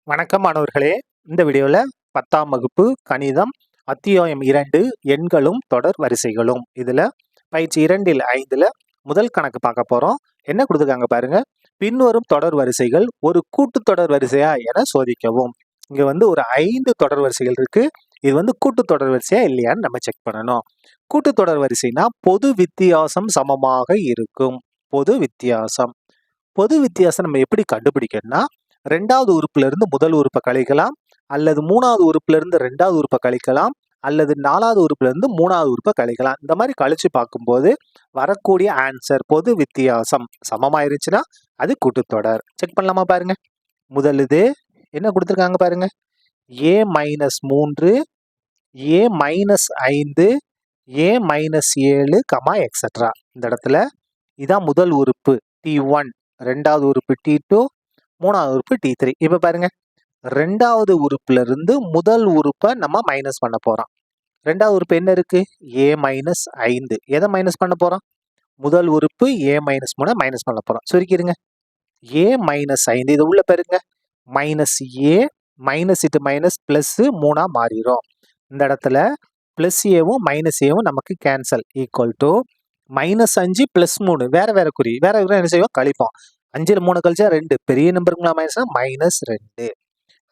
வணக்கம் மாணவர்களே. இந்த வீடியோல 10ஆம் வகுப்பு கணிதம் அத்தியாயம் 2 எண்களும் தொடர் வரிசைகளும். இதுல பயிற்சி 2ல் 5ல முதல் கணக்கு பார்க்க போறோம். என்ன கொடுத்துருக்காங்க பாருங்க. பின்வரும் தொடர் வரிசைகள் ஒரு கூட்டுத்தொடர் வரிசையா என சோதிக்கவும். இங்க ஒரு 5 தொடர் வரிசைகள் இருக்கு. இது கூட்டுத்தொடர் வரிசையா இல்லையான்னு நம்ம செக் பண்ணணும். கூட்டுத்தொடர் வரிசைனா பொது வித்தியாசம் சமமாக இருக்கும். பொது வித்தியாசம் நம்ம எப்படி கண்டுபிடிக்கணும்னா, 2வது உறுப்புல இருந்து முதல் உறுப்பை கழிக்கலாம், அல்லது 3வது உறுப்புல இருந்து 2வது உறுப்பை கழிக்கலாம், அல்லது 4வது உறுப்புல இருந்து 3வது உறுப்பை கழிக்கலாம். இந்த மாதிரி கழிச்சு பார்க்கும்போது வரக்கூடிய ஆன்சர் பொது வித்தியாசம் சமமாயிருச்சுன்னா அது கூட்டுத்தொடர். செக் பண்ணலாமா பாருங்க. முதல் இது என்ன கொடுத்துருக்காங்க பாருங்க. a-3 a-5 a-7 etcetera. இந்த இடத்துல இதான் முதல் உறுப்பு T1, 2வது உறுப்பு T2, 3வது உறுப்பு T3. இப்ப பாருங்க, 2வது உறுப்புல இருந்து முதல் உறுப்பை நம்ம மைனஸ் பண்ண போறோம். 2வது உறுப்பு என்ன இருக்கு? a-5. எதை மைனஸ் பண்ண போறோம்? முதல் உறுப்பு a-3 மைனஸ் பண்ண போறோம். சுருக்கிடுங்க. a-5 இது உள்ள பாருங்க, மைனஸ் a மைனஸ் இட்டு மைனஸ் பிளஸ் 3 மாறிடும். இந்த இடத்துல பிளஸ் ஏவும் மைனஸ் ஏவும் நமக்கு கேன்சல். ஈக்குவல் டு -5 + 3 வேற வேற குறி. வேற என்ன செய்வோம்? கழிப்போம். 5ல் 3 கழிச்சா 2. பெரிய நம்பருங்களா மைனஸ் -2.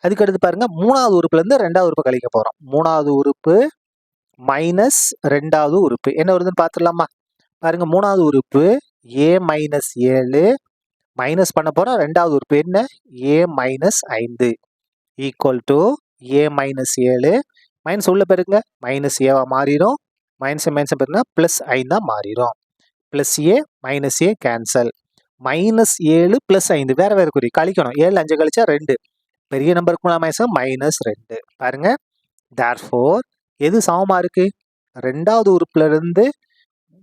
அதுக்கு அடுத்து பாருங்க, 3வது உறுப்புல இருந்து 2வது உறுப்பை கழிக்க போறோம். 3வது உறுப்பு மைனஸ் 2வது உறுப்பு என்ன வருதுன்னு பார்த்துடலாமா? பாருங்க, 3வது உறுப்பு a-7 மைனஸ் பண்ண போறோம். 2வது உறுப்பு என்ன? a-5 equal to a-7 minus உள்ள பாருங்க, மைனஸ் ஏவா மாறிடும். மைனஸ் மைனஸ் பாருங்க, பிளஸ் 5 மாறிடும். Plus A minus A cancel. -7 + 5 வேற வேற குறி. கழிக்கணும். 7 5 கழிச்சா 2. பெரிய நம்பருக்கு -2. பாருங்க, therefore எது சமமா இருக்கு? 2வது உறுப்புல இருந்து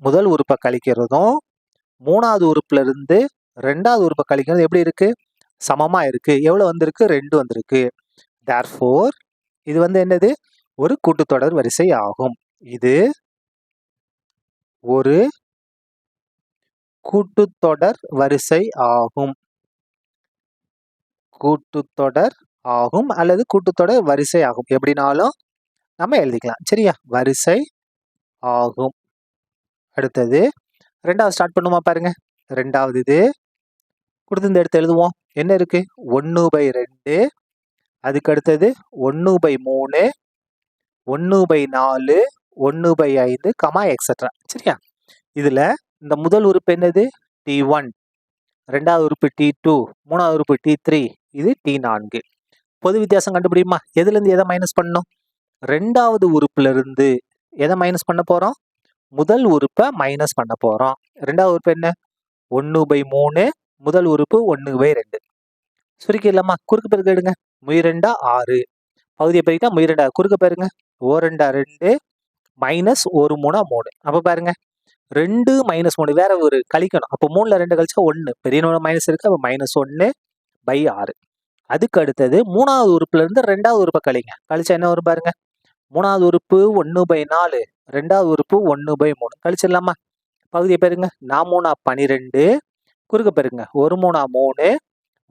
முதல் உறுப்பை கழிக்கிறதும் 3வது உறுப்புல இருந்து 2வது உறுப்பை கழிக்கிறது எப்படி இருக்கு? சமமா இருக்கு. எவ்வளவு வந்திருக்கு? 2 வந்திருக்கு. therefore இது என்னது? ஒரு கூட்டுத்தொடர் வரிசை ஆகும். இது ஒரு கூட்டுத்தொடர் வரிசை ஆகும். கூட்டுத்தொடர் ஆகும் அல்லது கூட்டுத்தொடர் வரிசை ஆகும். எப்படினாலும் நம்ம எழுதிக்கலாம். சரியா? வரிசை ஆகும். அடுத்தது 2வது ஸ்டார்ட் பண்ணுமா பாருங்க. 2வது இது கொடுத்து இந்த எடுத்து எழுதுவோம். என்ன இருக்கு? 1/2. அதுக்கு அடுத்தது 1/3 1/4 1/5 எக்ஸெட்ரா. சரியா? இதுல இந்த முதல் உறுப்பு என்னது? T1, 2வது உறுப்பு T2, 3வது உறுப்பு T3, இது T4. பொது வித்தியாசம் கண்டுபிடிமா? எதுல இருந்து எதை மைனஸ் பண்ணணும்? 2வது உறுப்புல இருந்து எதை மைனஸ் பண்ண போறோம்? முதல் உறுப்பை மைனஸ் பண்ண போறோம். 2வது உறுப்பு என்ன? 1/3, முதல் உறுப்பு 1/2. சுருக்கிடலாமா? குறுக்கு பெருக்கு எடுங்க. முயரெண்டா 6. பகுதியை பெருக்கிட்டா முயரெண்டா. குறுக்க பாருங்க, 4 2 மைனஸ் 1 3 3. அப்ப பாருங்க, 2 - 3 வேற ஒரு கழிக்கணும். அப்போ 3ல 2 கழிச்சா 1. பெரிய மைனஸ் இருக்கு. அப்போ -1/6. அதுக்கு அடுத்தது 3வது உறுப்புல இருந்து 2வது உறுப்பை கழிங்க. கழிச்சா என்ன வரும் பாருங்க. 3வது உறுப்பு 1/4, 2வது உறுப்பு 1/3. கழிச்சிடலாமா? பகுதியை பாருங்க, 4 3 12. குறுக்க பாருங்க, 1 3 3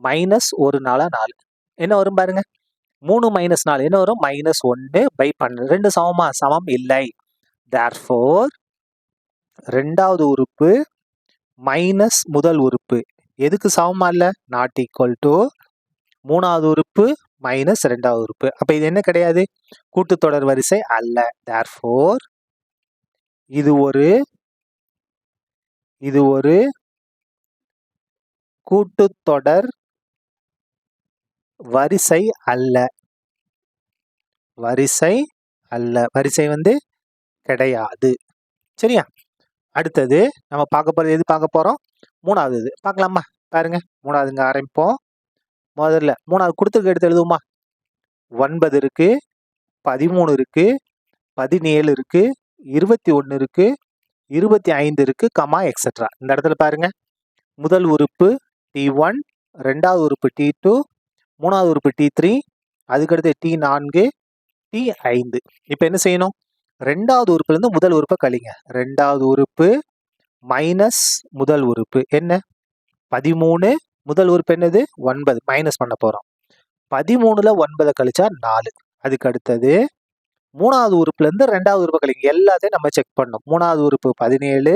மைனஸ் 1 4 4. என்ன வரும் பாருங்க. 3 - 4 என்ன வரும்? -1/12. 2 சமமா? சமம் இல்லை. therefore 2வது உறுப்பு மைனஸ் முதல் உறுப்பு எதுக்கு சமமா இல்ல? நாட் ஈக்குவல் டு 3வது உறுப்பு மைனஸ் 2வது உறுப்பு. அப்ப இது என்ன கிடையாது? கூட்டுத்தொடர் வரிசை அல்ல. therefore இது ஒரு கூட்டுத்தொடர் வரிசை அல்ல. வரிசை கிடையாது. சரியா? அடுத்தது நம்ம பார்க்க போறது எது பார்க்க போறோம்? 3வது இது பார்க்கலாமா? பாருங்க, 3வதுங்க ஆரம்பிப்போம். முதல்ல 3வது கொடுத்துருக்க எடுத்து எழுதுவோமா? 9 இருக்கு, 13 இருக்கு, 17 இருக்கு, 21 இருக்கு, 25 இருக்கு, எக்ஸெட்ரா. இந்த இடத்துல பாருங்க, முதல் உறுப்பு T1, 2வது உறுப்பு T2, 3வது உறுப்பு T3, அதுக்கடுத்து T4, T5. இப்ப என்ன செய்யணும்? 2வது உறுப்புல இருந்து முதல் உறுப்பை கழிங்க. 2வது உறுப்பு மைனஸ் முதல் உறுப்பு என்ன? 13. முதல் உறுப்பு என்னது? 9. மைனஸ் பண்ண போறோம். 13ல 9 கழிச்சா 4. அதுக்கு அடுத்தது 3வது உறுப்புலேருந்து 2வது உறுப்பை கழிங்க. எல்லாத்தையும் நம்ம செக் பண்ணணும். 3வது உறுப்பு 17,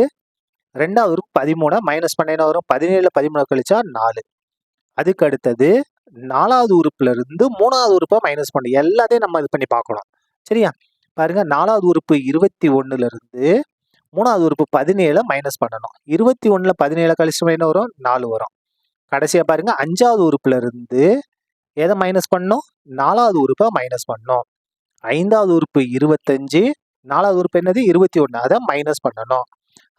2வது உறுப்பு 13 மைனஸ் பண்ண என்ன வரும்? 17ல 13 கழிச்சா 4. அதுக்கு அடுத்தது 4வது உறுப்புலேருந்து 3வது உறுப்பை மைனஸ் பண்ணணும். எல்லாத்தையும் நம்ம இது பண்ணி பார்க்கணும். சரியா? பாருங்க 4வது உறுப்பு 21லேருந்து 3வது உறுப்பு 17 மைனஸ் பண்ணணும். 21ல 17 கழிச்சா என்ன வரும்? 4 வரும். கடைசியா பாருங்க 5வது உறுப்புலேருந்து எதை மைனஸ் பண்ணணும்? 4வது உறுப்பை மைனஸ் பண்ணணும். 5வது உறுப்பு 25, 4வது உறுப்பு என்னது? 21. அதை மைனஸ் பண்ணணும்.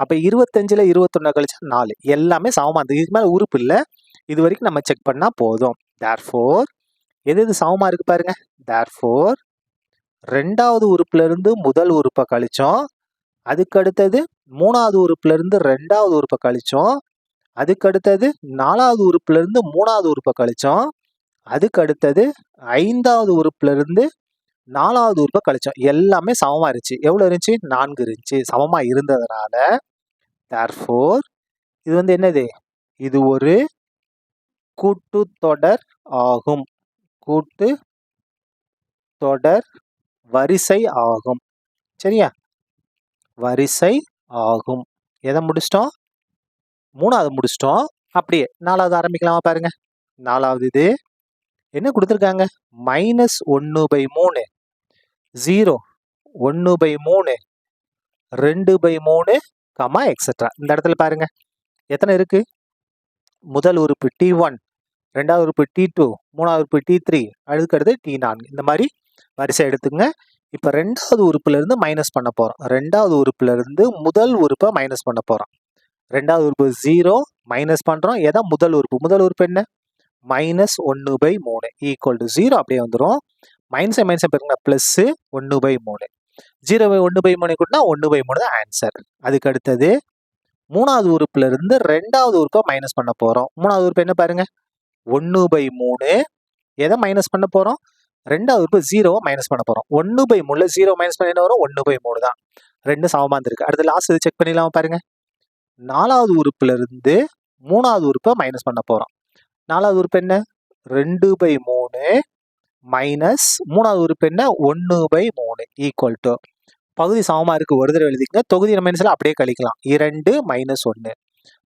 அப்ப 25ல 21 கழிச்சா 4. எல்லாமே சமமா இருக்கு. இதுக்கு மேல உறுப்பு இல்லை. இது வரைக்கும் நம்ம செக் பண்ணா போதும். தேர்ஃபோர் எது சமமா இருக்கு பாருங்க. தேர்ஃபோர் 2வது உறுப்புல இருந்து முதல் உறுப்பை கழிச்சோம். அதுக்கு அடுத்தது 3வது உறுப்புல இருந்து 2வது உறுப்பை கழிச்சோம். அதுக்கு அடுத்தது 4வது உறுப்புல இருந்து 3வது உறுப்பை கழிச்சோம். அதுக்கு அடுத்தது 5வது உறுப்புல இருந்து 4வது உறுப்பை கழிச்சோம். எல்லாமே சமமா இருந்துச்சு. எவ்வளவு இருந்துச்சு? 4 இருந்துச்சு. சமமா இருந்ததுனால தேர்ஃபோர் இது என்னது? இது ஒரு கூட்டுத்தொடர் ஆகும். கூட்டு தொடர் வரிசை ஆகும். சரியா? வரிசை ஆகும். எதை முடிச்சிட்டோம்? 3வது முடிச்சிட்டோம். அப்படியே 4வது ஆரம்பிக்கலாமா பாருங்க. 4வது இது என்ன கொடுத்துருக்காங்க? -1/3, 0, 1/3, 2/3, எக்ஸெட்ரா. இந்த இடத்துல பாருங்க எத்தனை இருக்கு? முதல் உறுப்பு T1, 2வது உறுப்பு T2, 3வது உறுப்பு T3, அடுத்து T4. இந்த மாதிரி வரிசை எடுத்துங்க. இப்ப 2வது உறுப்புல இருந்து மைனஸ் பண்ண போறோம். 2வது உறுப்புல இருந்து முதல் உறுப்பை மைனஸ் பண்ண போறோம். 2வது உறுப்பு 0 மைனஸ் பண்றோம். எதா முதல் உறுப்பு? முதல் உறுப்பு என்ன? -1/3 ஈக்குவல் டு 0 அப்படியே வந்துடும். Minus பெருங்க plus 1/3. 0வை 1/3 கூட்டினா 1/3 தான் ஆன்சர். அதுக்கு அடுத்தது 3வது உறுப்புல இருந்து 2வது உறுப்பை மைனஸ் பண்ண போறோம். 3வது உறுப்பு என்ன பாருங்க? 1/3. எதை மைனஸ் பண்ண போறோம்? 2வது உறுப்பு 0வை மைனஸ் பண்ண போறோம். 1/3ல 0 மைனஸ் பண்ண என்ன வரும்? 1/3 தான். 2 சமமா இருக்கு. அடுத்து லாஸ்ட் இது செக் பண்ணிடலாமா பாருங்க. 4வது உறுப்புல இருந்து 3வது உறுப்பை மைனஸ் பண்ண போறோம். 4வது உறுப்பு என்ன? 2/3 மைனஸ் 3வது உறுப்பு என்ன? 1/3 ஈக்குவல் டு பகுதி சமமா இருக்கு. ஒரு தடவை எழுதிக்கங்க. தொகுதி மைனஸ்ல அப்படியே கழிக்கலாம். 2 - 1.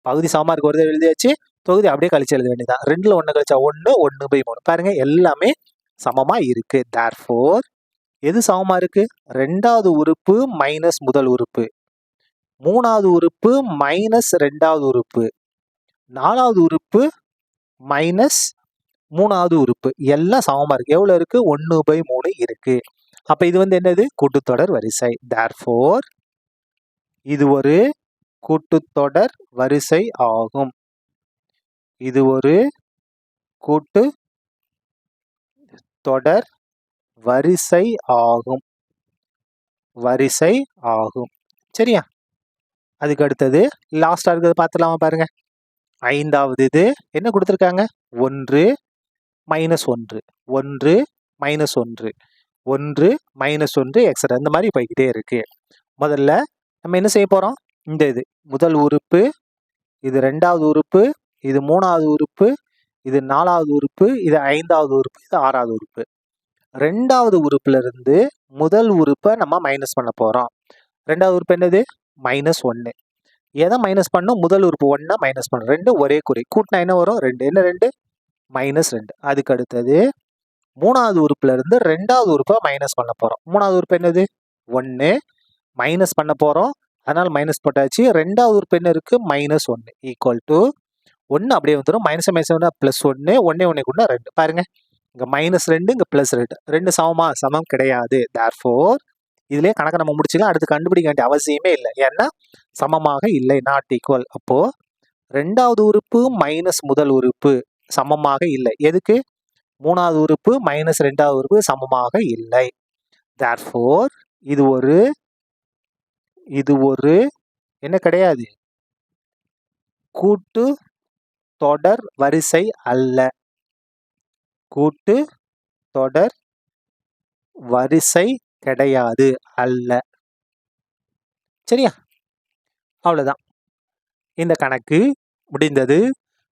பகுதி சமமா இருக்கு. ஒரு தடவை எழுதியாச்சு. தொகுதி அப்படியே கழிச்சு எழுத வேண்டியதான். 2ல 1 கழிச்சா 1, 1/3. பாருங்க எல்லாமே சமமா இருக்கு. தேர்ஃபோர் எது சமமா இருக்கு? 2வது உறுப்பு மைனஸ் முதல் உறுப்பு, 3வது உறுப்பு மைனஸ் 2வது உறுப்பு, 4வது உறுப்பு மைனஸ் 3வது உறுப்பு எல்லாம் சமமா இருக்கு. எவ்வளவு இருக்கு? 1/3 இருக்கு. அப்ப இது என்னது? கூட்டுத்தொடர் வரிசை. தேர்ஃபோர் இது ஒரு கூட்டுத்தொடர் வரிசை ஆகும். இது ஒரு கூட்டு தொடர் வரிசை ஆகும். வரிசை ஆகும். சரியா? அதுக்கு அடுத்தது லாஸ்டா இருக்கிறது பார்த்துலாமா பாருங்க. 5வது இது என்ன கொடுத்துருக்காங்க? 1 - 1, 1 - 1, 1 - 1 எக்ஸட்ரா. இந்த மாதிரி போய்கிட்டே இருக்கு. முதல்ல நம்ம என்ன செய்ய போறோம்? இந்த இது முதல் உறுப்பு, இது 2வது உறுப்பு, இது 3வது உறுப்பு, இது 4வது உறுப்பு, இது 5வது உறுப்பு, இது 6வது உறுப்பு. 2வது உறுப்புல இருந்து முதல் உறுப்பை நம்ம மைனஸ் பண்ண போறோம். 2வது உறுப்பு என்னது? -1. எதை மைனஸ் பண்ணும்? முதல் உறுப்பு 1 மைனஸ் பண்ணும். 2 ஒரே குறி. கூட்டினா என்ன வரும்? 2. என்ன 2? -2. அதுக்கு அடுத்தது 3வது உறுப்புல இருந்து 2வது உறுப்பை மைனஸ் பண்ண போறோம். 3வது உறுப்பு என்னது? 1 மைனஸ் பண்ண போறோம். அதனால மைனஸ் போட்டாச்சு. 2வது உறுப்பு என்ன இருக்கு? -1 ஈக்குவல் டு 1 அப்படியே வந்துடும். மைனஸ் பிளஸ் 1, 1 கூட்டினா 2. பாருங்க இங்க -2, இங்க +2. 2 சமமா? சமம் கிடையாது. தேர்ஃபோர் இதுலயே கணக்கு நம்ம முடிச்சுக்கலாம். அடுத்து கண்டுபிடிக்க வேண்டிய அவசியமே இல்லை. ஏன்னா சமமாக இல்லை. Not equal. அப்போ 2வது உறுப்பு மைனஸ் முதல் உறுப்பு சமமாக இல்லை. எதுக்கு? 3வது உறுப்பு மைனஸ் 2வது உறுப்பு சமமாக இல்லை. தேர்ஃபோர் இது ஒரு என்ன கிடையாது? கூட்டு தொடர் வரிசை அல்ல. கூட்டு தொடர் வரிசை கிடையாது. அல்ல. சரியா? அவ்வளவுதான். இந்த கணக்கு முடிந்தது.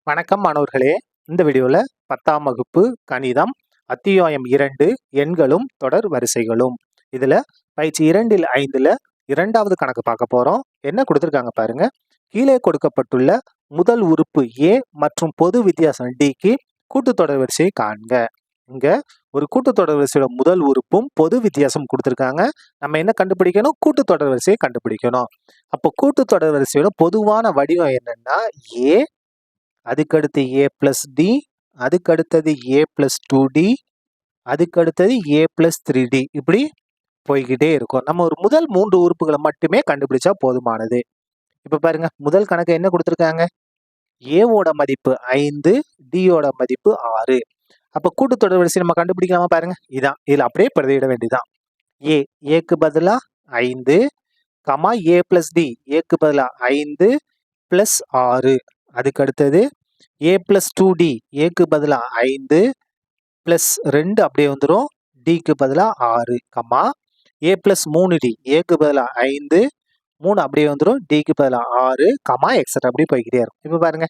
வணக்கம் மாணவர்களே. இந்த வீடியோல 10ஆம் வகுப்பு கணிதம் அத்தியாயம் 2 எண்களும் தொடர் வரிசைகளும். இதுல பயிற்சி 2ல் 5ல இரண்டாவது கணக்கு பார்க்க போறோம். என்ன கொடுத்திருக்காங்க பாருங்க. கீழே கொடுக்கப்பட்டுள்ள முதல் உறுப்பு A மற்றும் பொது வித்தியாசம் Dக்கு கூட்டுத்தொடர் வரிசையை காண்க. இங்க ஒரு கூட்டுத்தொடர் வரிசையோட முதல் உறுப்பும் பொது வித்தியாசம் கொடுத்திருக்காங்க. நம்ம என்ன கண்டுபிடிக்கணும்? கூட்டுத்தொடர் வரிசையை கண்டுபிடிக்கணும். அப்போ கூட்டுத்தொடர் வரிசையோட பொதுவான வடிவம் என்னன்னா A, அதுக்கடுத்து A பிளஸ் D, அதுக்கடுத்தது A பிளஸ் 2D, அதுக்கடுத்தது A பிளஸ் 3D. இப்படி போய்கிட்டே இருக்கும். நம்ம ஒரு முதல் 3 உறுப்புகளை மட்டுமே கண்டுபிடிச்சா போதுமானது. இப்ப பாருங்க, முதல் கணக்கு என்ன கொடுத்திருக்காங்க? ஏவோட மதிப்பு 5, டியோட மதிப்பு 6. அப்ப கூட்டுத்தொடர் வரிசை நம்ம கண்டுபிடிக்கலாமா? பாருங்க, இதான். இதுல அப்படியே பிரதியிட வேண்டியதான். ஏக்கு பதிலா 5, கமா A பிளஸ் D, ஏக்கு பதிலா 5 பிளஸ் 6. அதுக்கு அடுத்தது A பிளஸ் 2D, ஏக்கு பதிலா 5 பிளஸ் 2 அப்படியே வந்துடும், டிக்கு பதிலா 6, கமா A பிளஸ் 3D, ஏக்கு பதிலா 5, 3 அப்படியே வந்துடும், டிக்கு பதிலா 6, கமா எக்ஸட்ரா அப்படியே போய்கிட்டே இருக்கும். இப்ப பாருங்க,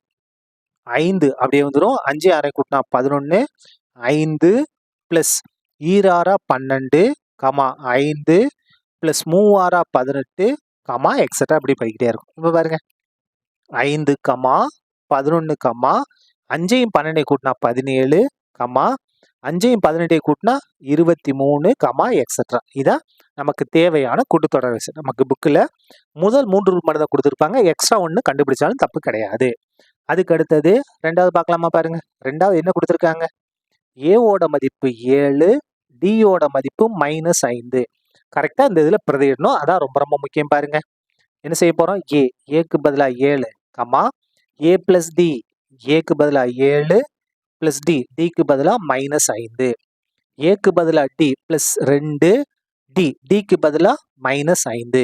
5 அப்படியே வந்துடும், 5 6 கூட்டினா 11, 5 plus 6 12, comma 5 plus 3 18, comma extra அப்படி போய்கிட்டே இருக்கும். இப்ப பாருங்க, 5 கமா 11 கமா 5 12 கூட்டினா 17, கமா 5 18 கூட்டினா 23, கமா எக்ஸட்ரா. இதான் நமக்கு தேவையான கூட்டுத்தொடர் வரிசை. நமக்கு புக்கில் முதல் 3 உறுப்பு மட்டும் தான் கொடுத்துருப்பாங்க. எக்ஸ்ட்ரா ஒன்று கண்டுபிடிச்சாலும் தப்பு கிடையாது. அதுக்கு அடுத்தது ரெண்டாவது பார்க்கலாமா? பாருங்க, ரெண்டாவது என்ன கொடுத்துருக்காங்க? ஏவோட மதிப்பு 7, டியோட மதிப்பு -5. கரெக்டாக இந்த இதில் பிரதியிடணும். அதான் ரொம்ப ரொம்ப முக்கியம். பாருங்க, என்ன செய்ய போகிறோம்? ஏக்கு பதிலாக 7, கமா A பிளஸ் டி, ஏக்கு பதிலாக 7 பிளஸ் டி, டிக்கு பதிலாக -5, ஏக்கு பதிலாக டி பிளஸ் 2, டி, டிக்கு பதிலாக -5,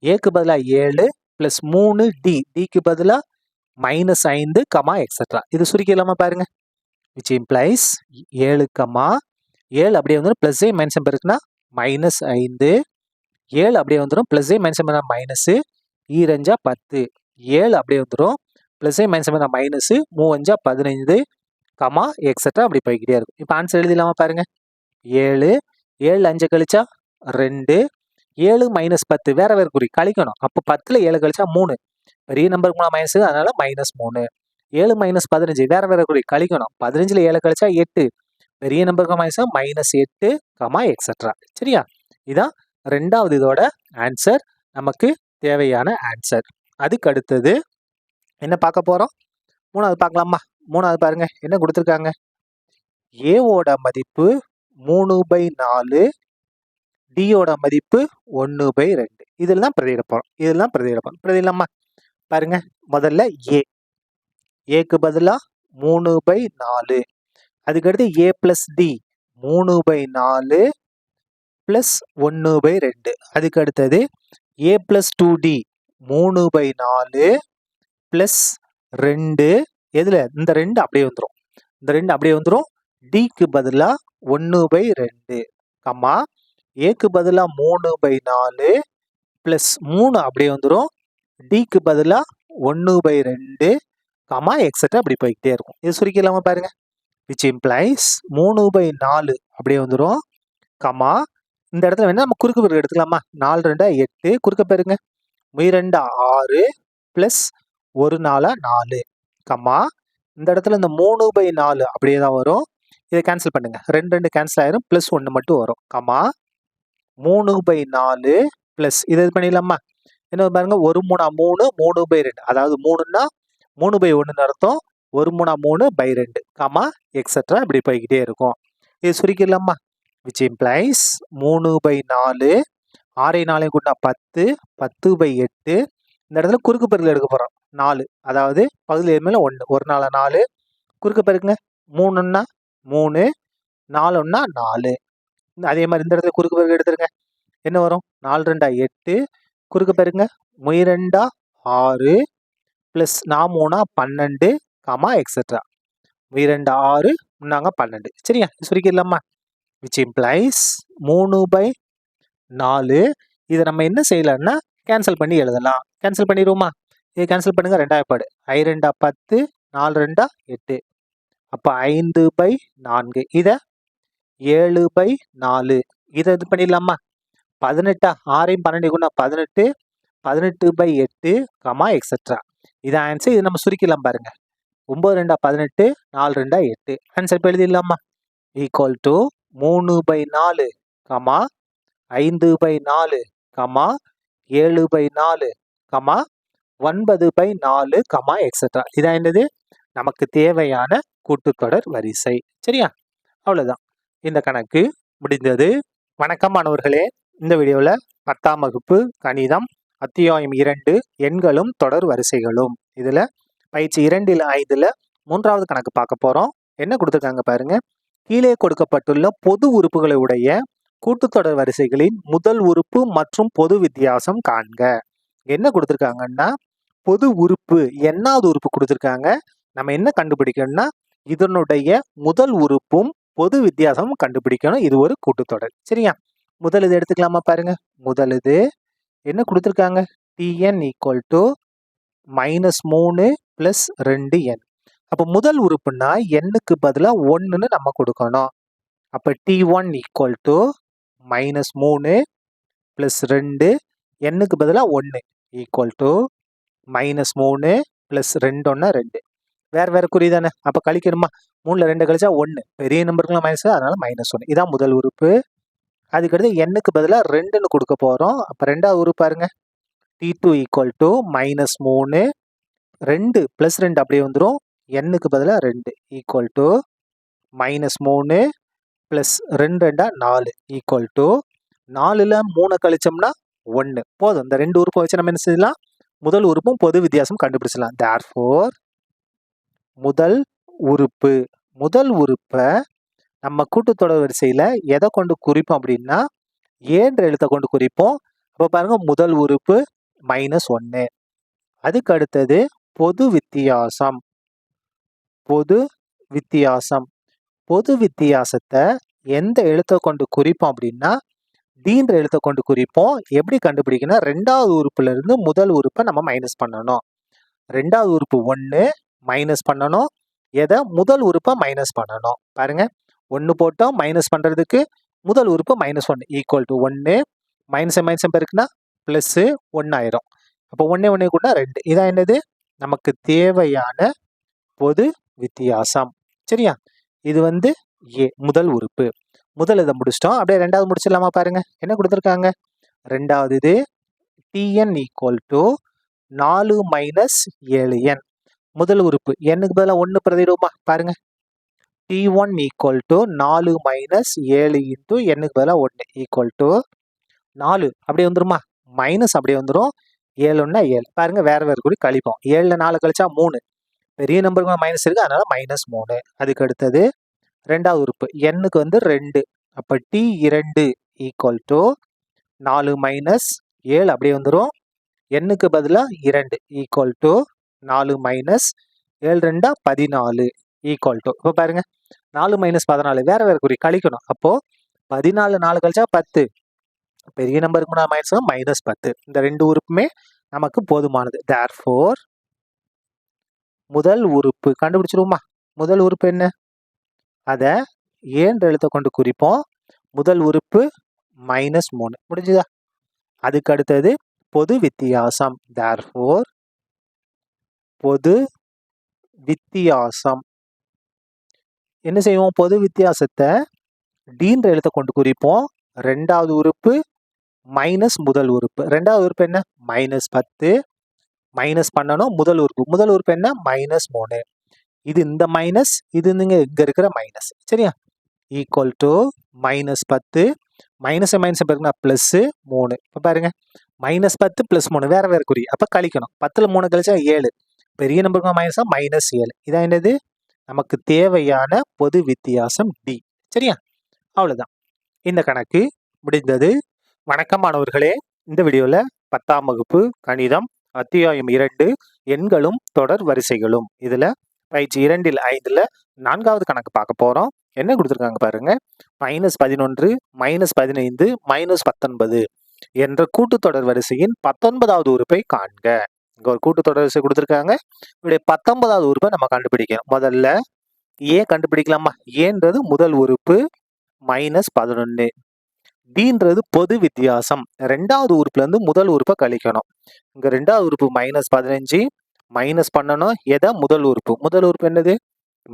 ஏக்கு பதிலாக 7 பிளஸ் 3 டி, டிக்கு பதிலாக -5, கமா எக்ஸட்ரா. இது சுருக்கிடலாமா? பாருங்க, which implies 7 கமா 7 அப்படியே வந்துடும், பிளஸ் மைனஸ் இருக்குன்னா -5, 7 அப்படியே வந்துடும், பிளஸ் மைனஸ் மைனஸ், 2 10, 7 அப்படியே வந்துடும், plus minus minus, 3 15, comma extra அப்படி போய்கிட்டே இருக்கும். இப்போ ஆன்சர் எழுதிடலாமா? பாருங்க, 7 7 5 கழிச்சா 2, 7 மைனஸ் 10 வேற வேற குறி கழிக்கணும். அப்போ 10ல் 7 கழிச்சா 3, பெரிய நம்பருக்கு மைனஸ், அதனால -3. 7 மைனஸ் 15 வேற வேற குறி கழிக்கணும். 15ல் 7 கழிச்சா 8, பெரிய நம்பருக்கு -8, கமா எக்ஸட்ரா. சரியா? இதான் ரெண்டாவது இதோட ஆன்சர், நமக்கு தேவையான ஆன்சர். அதுக்கு அடுத்தது என்ன பார்க்க போறோம்? மூணாவது பார்க்கலாமா? மூணாவது பாருங்க, என்ன கொடுத்துருக்காங்க? ஏவோட மதிப்பு 3/4, டியோட மதிப்பு 1/2. இதெல்லாம் பிரதியிட போறோம். பிரதியிடலாமா? பாருங்க, முதல்ல ஏக்கு பதிலா 3/4, அதுக்கடுத்து A பிளஸ் டி 3/4 பிளஸ் 1/2, அதுக்கு அடுத்தது A பிளஸ் 2D 3/4 பிளஸ் 2, எதுல? இந்த 2 அப்படியே வந்துடும், டிக்கு பதிலா 1/2, கம்மா ஏக்கு பதிலா 3/4 பிளஸ் 3 அப்படியே வந்துடும், டிக்கு பதிலா 1/2, கமா எக்ஸட்ரா அப்படி போய்கிட்டே இருக்கும். இது சுருக்கிடலாமா? பாருங்க, which implies 3/4 அப்படியே வந்துடும், கமா இந்த இடத்துல வேணா நம்ம குறுக்கு பெருக்கு எடுத்துக்கலாமா? 4 2 8, குறுக்க பெருங்க, 2 6 பிளஸ் 1 4 4, கமா இந்த இடத்துல இந்த 3/4 அப்படியே தான் வரும். இதை கேன்சல் பண்ணுங்க, 2 2 கேன்சல் ஆயிரும், பிளஸ் 1 மட்டும் வரும், கமா 3/4 பிளஸ் இதை இது பண்ணிடலாமா? என்ன பாருங்க, 1 3 3, 3/2, அதாவது 3ன்னா 3/1 அர்த்தம், 1 3 3/2, கமா எக்ஸட்ரா இப்படி போய்கிட்டே இருக்கும். இது சுருக்கிடலாமா? which implies 3/4, 6 4 கூட்டினா 10, 10/8. இந்த இடத்துல குறுக்கு பெருக்கல் எடுக்க போறோம், 4, அதாவது பகுதியில் மேல 1, 1 4 4, குறுக்கு பெருக்குங்க, 3ன்னா 3, 4ன்னா 4. அதே மாதிரி இந்த இடத்துல குறுக்கு பெருக்கு எடுத்துருங்க, என்ன வரும்? 4 2 8, குறுக்கு பெருக்குங்க, 2 6 பிளஸ் 4 12, கமா எக்ஸட்ரா. 2 6 12. சரியா? சுருக்கிடலாமா? which implies 3/4. இதை நம்ம என்ன செய்யலாம்னா கேன்சல் பண்ணி எழுதலாம். கேன்சல் பண்ணிடுவோமா? இதை கேன்சல் பண்ணுங்க, 2 பாடு, 2 10, 4 2 8, அப்போ 5/4. இதை 7/4. இதை இது பண்ணிடலாமா? 18 6 12 குணா 18 18/8 எக்ஸெட்ரா. இது ஆன்சர். இது நம்ம சுருக்கலாம் பாருங்க. 9 2 18 4 2 8. ஆன்சர் இப்போ எழுதிடலாமா? Equal to 3/4 5/4 7/4 9/4 etcetera. இதான் என்னது? நமக்கு தேவையான கூட்டுத்தொடர் வரிசை. சரியா? அவ்வளவுதான். இந்த கணக்கு முடிந்தது. வணக்கம் மாணவர்களே. இந்த வீடியோல 10ஆம் வகுப்பு கணிதம் அத்தியாயம் 2 எண்களும் தொடர் வரிசைகளும் இதுல பயிற்சி 2ல் 5ல 3வது கணக்கு பார்க்க போறோம். என்ன கொடுத்திருக்காங்க பாருங்க. கீழே கொடுக்கப்பட்டுள்ள பொது உறுப்புகளை உடைய கூட்டுத்தொடர் வரிசைகளின் முதல் உறுப்பு மற்றும் பொது வித்தியாசம் காண்க. என்ன கொடுத்திருக்காங்கன்னா பொது உறுப்பு என்னாவது உறுப்பு கொடுத்திருக்காங்க. நம்ம என்ன கண்டுபிடிக்கணும்னா இதனுடைய முதல் உறுப்பும் பொது வித்தியாசமும் கண்டுபிடிக்கணும். இது ஒரு கூட்டுத்தொடர். சரியா? முதல் இது எடுத்துக்கலாமா பாருங்க. முதல் இது என்ன கொடுத்திருக்காங்க? tn equal to -3 + 2n. அப்ப முதல் உறுப்புனா எண்ணுக்கு பதிலா 1ன்னு நம்ம கொடுக்கணும். அப்ப t1 ஈக்குவல் டு -3 + 2 எண்ணுக்கு பதிலா 1 ஈக்குவல் டு -3 + 2 1 2. வேற குறி தானே. அப்ப கழிக்கணுமா? 3ல 2 கழிச்சா 1. பெரிய நம்பருக்குலாம் மைனஸ், அதனால -1. இதான் முதல் உறுப்பு. அதுக்கடுத்து எண்ணுக்கு பதிலா 2ன்னு கொடுக்க போறோம். அப்ப ரெண்டாவது உறுப்பு பாருங்க. t2 ஈக்குவல் டு -3 2 + 2 அப்படியே வந்துடும். எண்ணுக்கு பதிலா 2 ஈக்குவல் டு -3 + 2 2 4 ஈக்குவல் டு 4ல 3 கழிச்சோம்னா 1. போதும். இந்த ரெண்டு உறுப்பை வச்சு நம்ம என்ன செய்யலாம்? முதல் உறுப்பும் பொது வித்தியாசம் கண்டுபிடிச்சலாம். therefore முதல் உறுப்பை நம்ம கூட்டுத்தொடர் வரிசையில எதை கொண்டு குறிப்போம் அப்படின்னா ஏன்ற எழுத்தை கொண்டு குறிப்போம். அப்ப பாருங்க முதல் உறுப்பு -1. அதுக்கு அடுத்தது பொது வித்தியாசத்தை எந்த எழுத்தை கொண்டு குறிப்போம் அப்படின்னா டீன்ற எழுத்தை கொண்டு குறிப்போம். எப்படி கண்டுபிடிக்கணும்? ரெண்டாவது உறுப்புல இருந்து முதல் உறுப்பை நம்ம மைனஸ் பண்ணணும். ரெண்டாவது உறுப்பு 1 மைனஸ் பண்ணணும். எதை? முதல் உறுப்பை மைனஸ் பண்ணணும். பாருங்க 1 போட்டோம். மைனஸ் பண்றதுக்கு முதல் உறுப்பு -1 ஈக்குவல் டு 1 மைனஸ் பெருக்குனா +1 ஆயிரும். அப்போ 1 1 கூட 2. இதான் என்னது? நமக்கு தேவையான பொது வித்தியாசம். சரியா? இது வந்து முதல் உறுப்பு. முதல் இதை முடிச்சிட்டோம். அப்படியே ரெண்டாவது முடிச்சிடலாமா பாருங்க. என்ன கொடுத்துருக்காங்க? ரெண்டாவது இது tn ஈக்குவல் டு 4 - 7n. முதல் உறுப்பு எண்ணுக்கு பதிலாக 1 பிரதிடுமா பாருங்க. t1 ஈக்குவல் டு 4 - 7 இன்ட்டு எண்ணுக்கு பதிலாக 1 ஈக்குவல் டு 4 அப்படியே வந்துருமா? மைனஸ் அப்படியே வந்துடும். 7 1 7. பாருங்க வேற குறி கழிப்போம். 7ல 4 கழிச்சா 3. பெரிய நம்பருக்கு மைனஸ் இருக்கு, அதனால -3. அதுக்கு அடுத்தது ரெண்டாவது உறுப்பு எண்ணுக்கு வந்து 2. அப்ப t2 ஈக்குவல் டு 4 - 7 அப்படியே வந்துடும். எண்ணுக்கு பதிலாக 2 ஈக்குவல் டு 4 - 7 2 14 ஈக்குவல் டு. இப்போ பாருங்க 4 - 14 வேற குறி கழிக்கணும். அப்போ 14 4 கழிச்சா 10. பெரிய நம்பருக்கு மைனஸ் -10. இந்த ரெண்டு உறுப்புமே நமக்கு போதுமானது. therefore முதல் உறுப்பு கண்டுபிடிச்சிருவோமா? முதல் உறுப்பு என்ன? அதை ஏன்ற எழுத்தை கொண்டு குறிப்போம். முதல் உறுப்பு -3. முடிஞ்சுதா? அதுக்கு அடுத்தது பொது வித்தியாசம். therefore பொது வித்தியாசம் என்ன செய்வோம்? பொது வித்தியாசத்தை டீன்ற எழுத்தை கொண்டு குறிப்போம். ரெண்டாவது உறுப்பு மைனஸ் முதல் உறுப்பு. ரெண்டாவது உறுப்பு என்ன? -10. மைனஸ் பண்ணணும். முதல் உறுப்பு என்ன? -3. இது இந்த மைனஸ், இது இங்க இருக்கிற மைனஸ். சரியா? ஈக்குவல் டு -10 மைனஸ் பாருங்க +3. இப்போ பாருங்க -10 +3 வேற குறி. அப்ப கழிக்கணும். 10ல 3 கழிச்சா 7. பெரிய நம்பருக்கு -7. இதான் என்னது? நமக்கு தேவையான பொது வித்தியாசம் டி. சரியா? அவ்வளவுதான். இந்த கணக்கு முடிந்தது. வணக்கம் மாணவர்களே. இந்த வீடியோல 10ஆம் வகுப்பு கணிதம் அத்தியாயம் 2 எண்களும் தொடர் வரிசைகளும் இதுல பயிற்சி 2ல் 5ல 4வது கணக்கு பார்க்க போறோம். என்ன கொடுத்துருக்காங்க பாருங்க. -11 -15 -19 என்ற கூட்டுத்தொடர் வரிசையின் 19வது உறுப்பை காண்க. இங்க ஒரு கூட்டுத்தொடர் வரிசை கொடுத்துருக்காங்க. இவருடைய 19வது உறுப்பை நம்ம கண்டுபிடிக்கணும். முதல்ல ஏன் கண்டுபிடிக்கலாமா? ஏன்றது முதல் உறுப்பு. மைனஸ் 11. டின்றது பொது வித்தியாசம். ரெண்டாவது உறுப்புல இருந்து முதல் உறுப்பை கழிக்கணும். இங்க ரெண்டாவது உறுப்பு மைனஸ் 15 மைனஸ் பண்ணணும். எதை? முதல் உறுப்பு. முதல் உறுப்பு என்னது?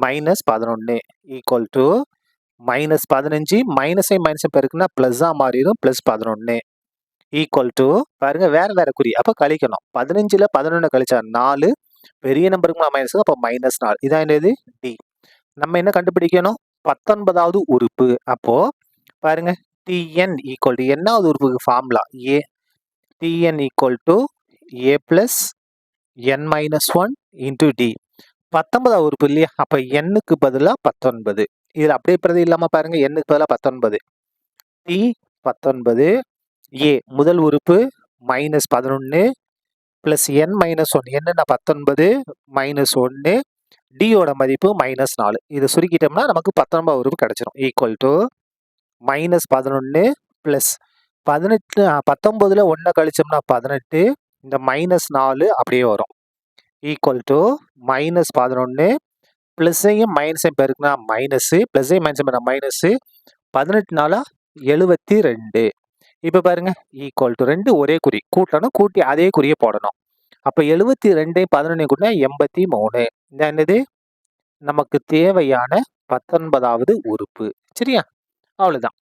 மைனஸ் 11 ஈக்குவல் டு மைனஸ் 15 மைனஸை மைனஸை பெருக்குன்னா பிளஸ்ஸா மாறிடும். பிளஸ் 11 ஈக்குவல் டு பாருங்க வேற வேற குறி. அப்ப கழிக்கணும். 15ல 11 கழிச்சா 4. பெரிய நம்பருக்கு மைனஸ் அப்போ மைனஸ் 4. இதான் என்னது? டி. நம்ம என்ன கண்டுபிடிக்கணும்? 19வது உறுப்பு. அப்போ பாருங்க டிஎன் ஈக்குவல் டு என்னாவது உறுப்புக்கு formula A. T N equal to A plus N minus 1 into D. 19வது உறுப்பு இல்லையா? அப்ப எண்ணுக்கு பதிலாக 19. இதுல அப்படியே பிரதி இல்லாம பாருங்க எண்ணுக்கு பதிலாக 19. டி 19 ஏ முதல் உறுப்பு மைனஸ் 11 பிளஸ் என் மைனஸ் 1 என்னன்னா 19 மைனஸ் 1 டியோட மதிப்பு மைனஸ் 4. இதை சுருக்கிட்டோம்னா நமக்கு 19வது உறுப்பு கிடைச்சிரும். ஈக்குவல் டு மைனஸ் 11 பிளஸ் 18 19ல 1 கழிச்சோம்னா 18. இந்த மைனஸ் 4 அப்படியே வரும். ஈக்குவல் டு மைனஸ் 11 பிளஸையும் மைனஸையும் பெருக்குனா மைனஸ் பிளஸையும் மைனஸையும் பெருக்கினா மைனஸ் 18 72. இப்போ பாருங்க ஈக்குவல் டு 2 ஒரே குறி கூட்டணும். கூட்டி அதே குறியை போடணும். அப்போ 72 11 கூட்டினா 83. இந்த என்னது? நமக்கு தேவையான 19வது உறுப்பு. சரியா? அவ்வளவுதான்.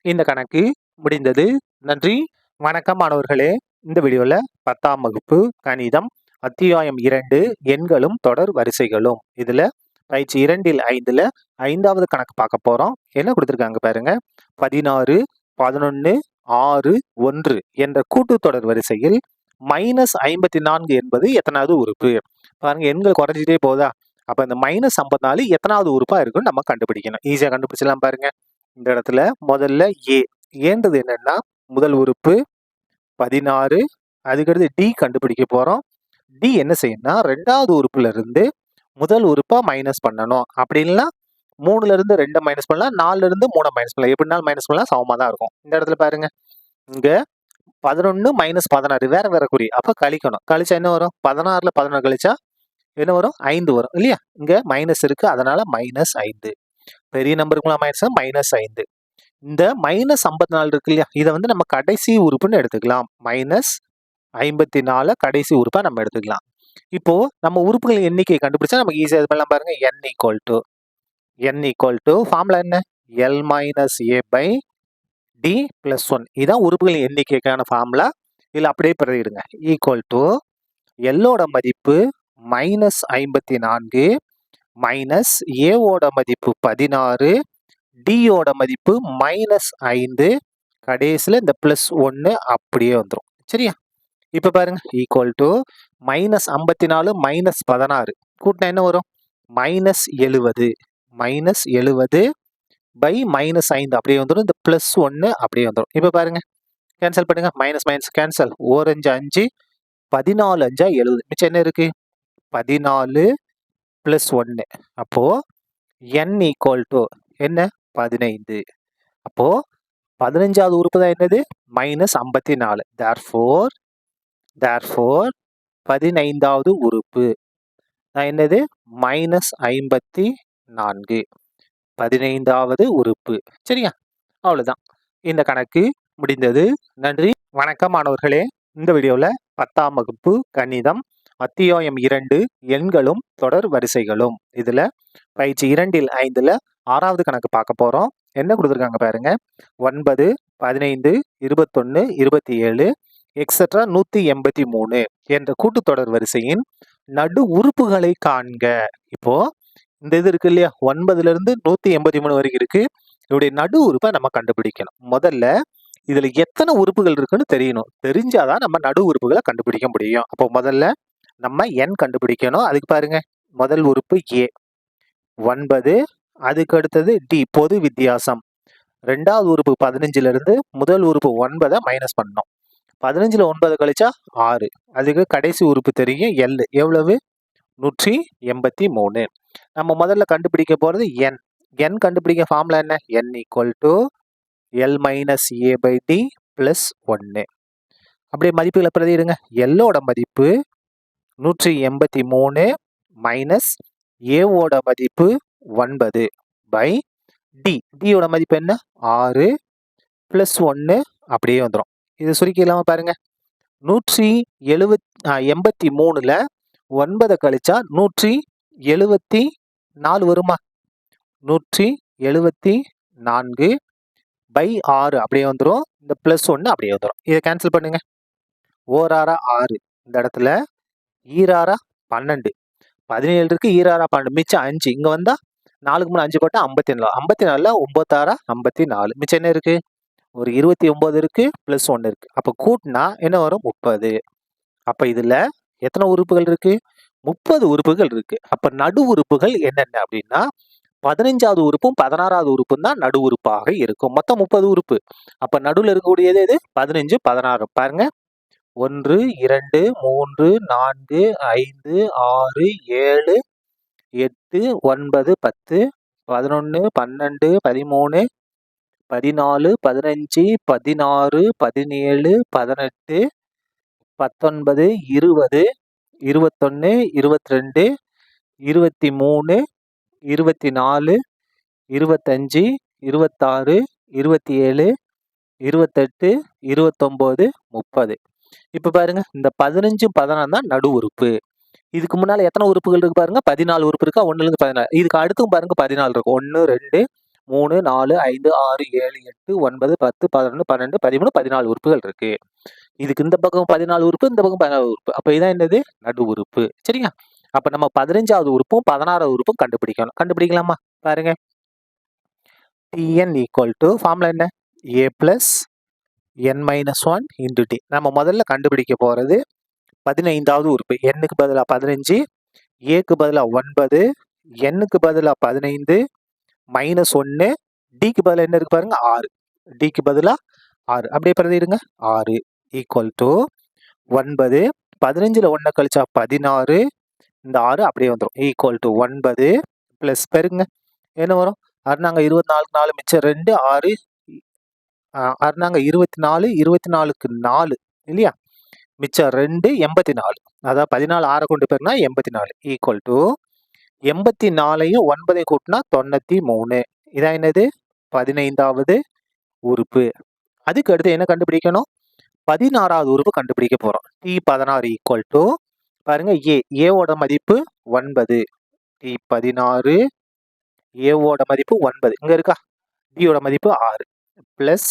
இந்த கணக்கு முடிந்தது. நன்றி, வணக்கம் மாணவர்களே. இந்த வீடியோல 10ஆம் வகுப்பு கணிதம் அத்தியாயம் 2 எண்களும் தொடர் வரிசைகளும் இதுல பயிற்சி 2ல் 5ல 5வது கணக்கு பார்க்க போறோம். என்ன கொடுத்துருக்காங்க பாருங்க. 16 11 6 1 என்ற கூட்டுத்தொடர் வரிசையில் மைனஸ் 54 என்பது எத்தனாவது உறுப்பு? பாருங்க எண்கள் குறைஞ்சிட்டே போதா? அப்ப இந்த மைனஸ் 54 எத்தனாவது உறுப்பா இருக்குன்னு நம்ம கண்டுபிடிக்கணும். ஈஸியா கண்டுபிடிச்சலாம் பாருங்க. இந்த இடத்துல முதல்ல ஏ. ஏன்றது என்னன்னா முதல் உறுப்பு 16. அதுக்கடுத்து டி கண்டுபிடிக்க போறோம். டி என்ன செய்யணும்னா ரெண்டாவது உறுப்புல இருந்து முதல் உறுப்பா மைனஸ் பண்ணணும். அப்படி இல்லைன்னா 3ல இருந்து 2 மைனஸ் பண்ணலாம், 4ல இருந்து 3 மைனஸ் பண்ணலாம். எப்படினாலும் மைனஸ் பண்ணலாம், சமமா தான் இருக்கும். இந்த இடத்துல பாருங்க இங்க 11 மைனஸ் 16 வேற வேற குறி. அப்ப கழிக்கணும். கழிச்சா என்ன வரும்? 16ல 11 கழிச்சா என்ன வரும்? 5 வரும் இல்லையா? இங்க மைனஸ் இருக்கு, அதனால மைனஸ் 5. பெரிய நம்பருக்குலாம் மைனஸ் மைனஸ் 5. இந்த மைனஸ் 54 இருக்கு இல்லையா? இதை வந்து நம்ம கடைசி உறுப்புன்னு எடுத்துக்கலாம். மைனஸ் 54 கடைசி உறுப்பா நம்ம எடுத்துக்கலாம். இப்போ நம்ம உறுப்புகளின் எண்ணிக்கை கண்டுபிடிச்சா நமக்கு ஈஸியா இது பண்ணலாம் பாருங்க. n ஈக்குவல் டு ஃபார்முலா என்ன? l minus a by d plus 1. இதான் உறுப்புகளின் எண்ணிக்கைக்கான ஃபார்முலா. இதில் அப்படியே பிரதிடுங்க. ஈக்குவல் டு எல்லோட மதிப்பு மைனஸ் 54 மைனஸ் ஏவோட மதிப்பு 16 டியோட மதிப்பு மைனஸ் 5 கடைசியில் இந்த பிளஸ் 1 அப்படியே வந்துடும். சரியா? இப்போ பாருங்க ஈக்குவல் டு மைனஸ் 54 மைனஸ் 16 கூட்டினா என்ன வரும்? மைனஸ் 70 பை மைனஸ் 5 அப்படியே வந்துடும். இந்த பிளஸ் 1 அப்படியே வந்துடும். இப்போ பாருங்க கேன்சல் பண்ணுங்க. Minus minus cancel. 1 5 5 14 5 70. மிச்சம் என்ன இருக்கு? 14 பிளஸ் 1. அப்போ n ஈக்குவல் டு என்ன? 15. அப்போ 15வது உறுப்பு தான் என்னது? மைனஸ் 54. therefore 15வது உறுப்பு தான் என்னது? மைனஸ் 54. 15வது உறுப்பு. சரியா? அவ்வளவுதான். இந்த கணக்கு முடிந்தது. நன்றி, வணக்கம் மாணவர்களே. இந்த வீடியோல 10ஆம் வகுப்பு கணிதம் அத்தியாயம் 2 எண்களும் தொடர் வரிசைகளும் இதுல பயிற்சி 2ல் 5ல 6வது கணக்கு பார்க்க போறோம். என்ன கொடுத்துருக்காங்க பாருங்க. 9 15 21 27 எக்ஸெட்ரா 183 என்ற கூட்டுத்தொடர் வரிசையின் நடு உறுப்புகளை காண்க. இப்போ இந்த இது இருக்கு இல்லையா? 9ல இருந்து 183 வரைக்கும் இருக்கு. இதோடைய நடு உறுப்பை நம்ம கண்டுபிடிக்கணும். முதல்ல இதுல எத்தனை உறுப்புகள் இருக்குன்னு தெரியணும். தெரிஞ்சாதான் நம்ம நடு உறுப்புகளை கண்டுபிடிக்க முடியும். அப்போ முதல்ல நம்ம எண் கண்டுபிடிக்கணும். அதுக்கு பாருங்க முதல் உறுப்பு ஏ 9. அதுக்கு அடுத்தது டி பொது வித்தியாசம். ரெண்டாவது உறுப்பு 15ல இருந்து முதல் உறுப்பு 9 மைனஸ் பண்ணணும். 15ல 9 கழிச்சா 6. அதுக்கு கடைசி உறுப்பு தெரியும் எல். எவ்வளவு? 183. நம்ம முதல்ல கண்டுபிடிக்க போறது என். என் கண்டுபிடிக்க ஃபார்முலா என்ன? n equal to l minus a by d plus 1. அப்படியே மதிப்புகளை பிரதிடுங்க. எல்லோட மதிப்பு 183 மைனஸ் ஏவோட மதிப்பு 9 பை டியோட மதிப்பு என்ன 6 + 1 அப்படியே வந்துடும். இது சுருக்கிடலாமா பாருங்க. 183ல 9 கழிச்சா 174 வருமா? 174/6 அப்படியே வந்துடும். இந்த +1 அப்படியே வந்துடும். இதை கேன்சல் பண்ணுங்க. ஓராறா 6, இந்த இடத்துல ஈராறா 12, 17 இருக்கு, ஈராறா 12, மிச்சம் 5. இங்க வந்தா 4க்கு 3 5 போட்டா 54, 54ல 9 54, மிச்சம் என்ன இருக்கு? ஒரு 29 இருக்கு, +1 இருக்கு. அப்ப கூட்டினா என்ன வரும்? 30. அப்ப இதுல எத்தனை உறுப்புகள் இருக்கு? 30 உறுப்புகள் இருக்கு. அப்ப நடு உறுப்புகள் என்னென்ன அப்படின்னா 15வது உறுப்பும் 16வது உறுப்பும் தான் நடு உறுப்பாக இருக்கும். மொத்தம் 30 உறுப்பு. அப்ப நடுவில் இருக்கக்கூடியது எது? 15, 16. பாருங்க, 1, 2, 3, 4, 5, 6, 7, 8, 9, 10, 11, 12, 13, 14, 15, 16, 17, 18, 19, 20, 21, 22, 23, 24, 25, 26, 27, 28, 29, 30. இப்ப பாருங்க, இந்த 15, 16 தான் நடு உறுப்பு. இதுக்கு முன்னால எத்தனை உறுப்புகள் இருக்கு பாருங்க? 14 உறுப்பு இருக்கா? 1ல இருந்து 14. இதுக்கு அடுத்தும் பாருங்க 14 இருக்கும். 1, 2, 3, 4, 5, 6, 7, 8, 9, 10, 11, 12, 13, 14 உறுப்புகள் இருக்கு. இதுக்கு இந்த பக்கம் 14 உறுப்பு, இந்த பக்கம் 14 உறுப்பு. அப்ப இதான் என்னது? நடு உறுப்பு. சரியா? அப்ப நம்ம 15வது உறுப்பும் 16வது உறுப்பும் கண்டுபிடிக்கணும். கண்டுபிடிக்கலாமா? பாருங்க, Tn = ஃபார்முலா என்ன? A + n - 1 × t. நம்ம முதல்ல கண்டுபிடிக்க போறது 15வது உறுப்பு. n-க்கு பதிலா 15, a-க்கு பதிலா 9, n-க்கு பதிலா 15, -1, d-க்கு பதிலா என்ன இருக்கு பாருங்க? 6. d-க்கு பதிலா 6. அப்படியே பிரதியிடுங்க. 6 = 9. 15ல 1 கழிச்சா 16. இந்த 6 அப்படியே வந்துடும். = 9 + பெருங்க. என்ன வரும்? 6 24க்கு 4, மிச்சம் 2, 6, 6 24, 24க்கு 4 இல்லையா? மிச்சம் 2, 84. அதாவது 14 6 கொண்டு பெருக்கினா 84 = 84ஐயும் 9ஐயும் கூட்டினா 93. இதான் என்னது? 15வது உறுப்பு. அதுக்கு அடுத்து என்ன கண்டுபிடிக்கணும்? 16வது உறுப்பு கண்டுபிடிக்க போறோம். T16 = பாருங்க, ஏவோட மதிப்பு 9, T16 ஏவோட மதிப்பு 9 இங்க இருக்கா? டியோட மதிப்பு 6 +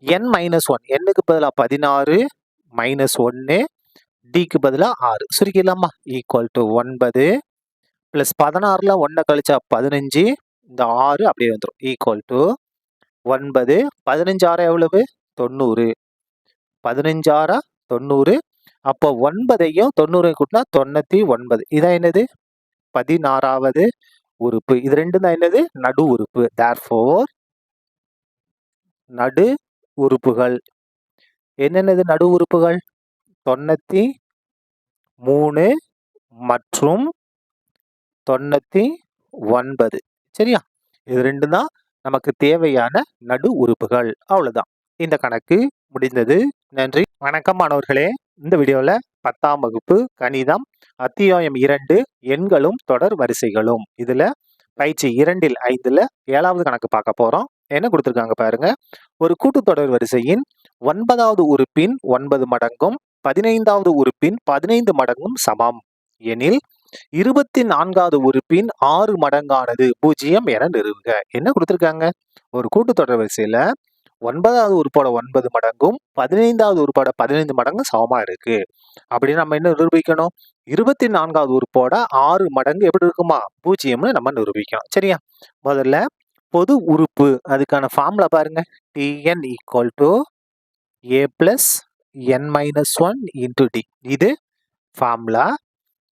n - 1, n-க்கு பதிலா 16, -1, d-க்கு பதிலா 6. சுருக்கிடலாமா? = 9 + 16ல 1 கழிச்சா 15, இந்த 6 அப்படியே வந்துடும். = 9. 15 6 எவ்வளவு? 90. 15 6 90. அப்போ 9ஐயும் 90ஐயும் கூட்டினா 99. இதான் என்னது? 16வது உறுப்பு. இது ரெண்டும் தான் என்னது? நடு உறுப்பு. therefore நடு உறுப்புகள் என்னென்னது? நடு உறுப்புகள் 93 மற்றும் 99. சரியா? இது ரெண்டும் தான் நமக்கு தேவையான நடு உறுப்புகள். அவ்வளவுதான். இந்த கணக்கு முடிந்தது. நன்றி. வணக்கம் மாணவர்களே. இந்த வீடியோல 10ஆம் வகுப்பு கணிதம் அத்தியாயம் 2 எண்களும் தொடர் வரிசைகளும் இதுல பயிற்சி 2ல் 5ல 7வது கணக்கு பார்க்க போறோம். என்ன கொடுத்திருக்காங்க பாருங்க. ஒரு கூட்டுத்தொடர் வரிசையின் 9வது உறுப்பின் 9 மடங்கும் 15வது உறுப்பின் 15 மடங்கும் சமம் எனில் 24வது உறுப்பின் 6 மடங்கானது 0 என நிறுவுக. என்ன கொடுத்திருக்காங்க? ஒரு கூட்டுத்தொடர் வரிசையில 9வது உறுப்போட 9 மடங்கும் 15வது உறுப்போட 15 மடங்கும் சமமா இருக்கு. அப்படின்னு நம்ம என்ன நிரூபிக்கணும்? 24வது உறுப்போட 6 மடங்கு எப்படி இருக்குமா? 0ன்னு நம்ம நிரூபிக்கணும். சரியா? முதல்ல பொது உறுப்பு, அதுக்கான ஃபார்முலா பாருங்க. Tn = A + n - 1 × d. இது ஃபார்முலா.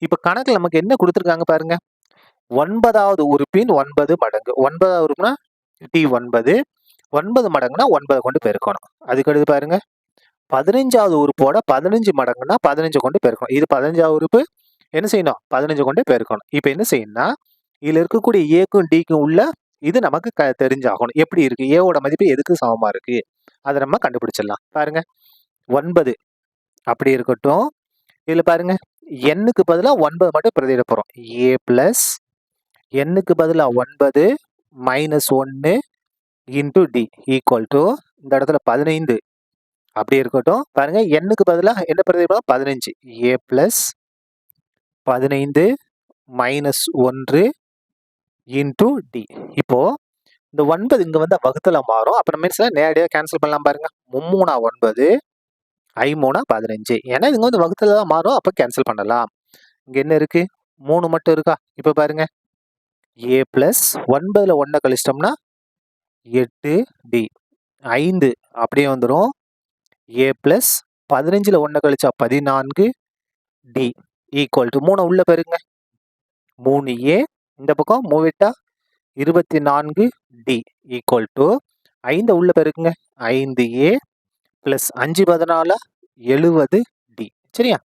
இப்ப கணக்குல நமக்கு என்ன கொடுத்திருக்காங்க பாருங்க. 9வது உறுப்பின் 9 மடங்கு. 9வது உறுப்புனா T9. 9 மடங்குனா 9 கொண்டு பெருக்கணும். அதுக்கு அடுத்து பாருங்க, 15வது உறுப்போட 15 மடங்குனா 15 கொண்டு பெருக்கணும். இது 15வது உறுப்பு. என்ன செய்யணும்? 15 கொண்டு பெருக்கணும். இப்ப என்ன செய்யணும்னா, இதுல இருக்கக்கூடிய ஏக்கும் டிக்கும் உள்ள இது நமக்கு தெரிஞ்சாகணும். எப்படி இருக்கு? ஏவோட மதிப்பு எதுக்கு சமமா இருக்கு? அதை நம்ம கண்டுபிடிச்சிடலாம். பாருங்க, 9 அப்படி இருக்கட்டும். இதுல பாருங்க, n-க்கு பதிலா 9 மட்டும் பிரதியிட போறோம். A + n-க்கு பதிலா 9 -1 இன்டூ டி ஈக்குவல் டு இந்த இடத்துல 15 அப்படி இருக்கட்டும். பாருங்க எண்ணுக்கு பதிலா என்ன பிரதிபலம் 15 a பிளஸ் 15 -1 இன்டூ டி. இப்போ இந்த 9 இங்க வந்து வகுத்துல மாறும். அப்புறம் மீன்ஸ்ல நேரடியாக கேன்சல் பண்ணலாம் பாருங்க. 3 9 I3 15. ஏன்னா இங்க வந்து வகுத்துல தான் மாறும். அப்ப கேன்சல் பண்ணலாம். இங்க என்ன இருக்கு 3 மட்டும் இருக்கா. இப்ப பாருங்க a பிளஸ் 9ல 1 கழிச்சிட்டோம்னா 8 டி 5 அப்படியே வந்துடும். a பிளஸ் 15ல 1 கழிச்சா 14 டி ஈக்குவல் டு 3 உள்ள பெருங்க 3a இந்த பக்கம் 3 24 டி ஈக்குவல் டு 5 உள்ள பெருக்குங்க 5a பிளஸ் 5 14 70 டி. சரியா?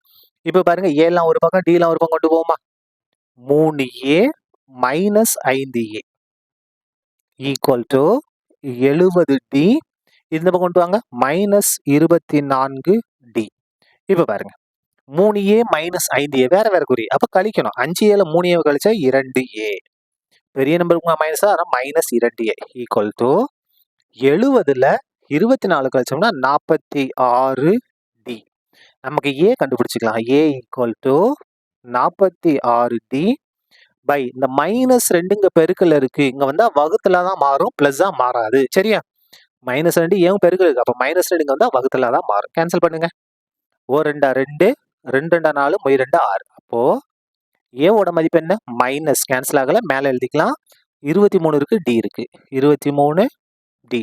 இப்ப பாருங்க ஏலாம் ஒரு பக்கம் டிலாம் ஒரு பக்கம் கொண்டு போவோமா 3a minus 5a equal to 70 D. இந்த பக்கம் கொண்டு வாங்க மைனஸ் 24 டி. இப்ப பாருங்க 3a மைனஸ் 5a வேற வேற குறி. அப்ப கழிக்கணும் 5a 3a கழிச்சா 2a. பெரிய நம்பருக்கு மைனஸ் அதான் மைனஸ் 2a ஈக்குவல் டு 70ல 24 கழிச்சோம்னா 46 டி. நமக்கு a கண்டுபிடிச்சிக்கலாம். a equal to 46 D by இந்த மைனஸ் 2 பெருக்கல் இருக்கு. இங்க வந்தா வகுத்துல தான் மாறும், பிளஸ் தான் மாறாது. சரியா? -2 ஏன் பெருக்கல் இருக்கு. அப்ப -2 வந்தா வகுத்துல தான் மாறும். கேன்சல் பண்ணுங்க. ஓ 2 2 2 2 4 மொய் 2 6. அப்போ ஏவோட மதிப்பு என்ன மைனஸ் கேன்சல் ஆகல மேல எழுதிக்கலாம் 23 இருக்கு டி இருக்கு 23 டி.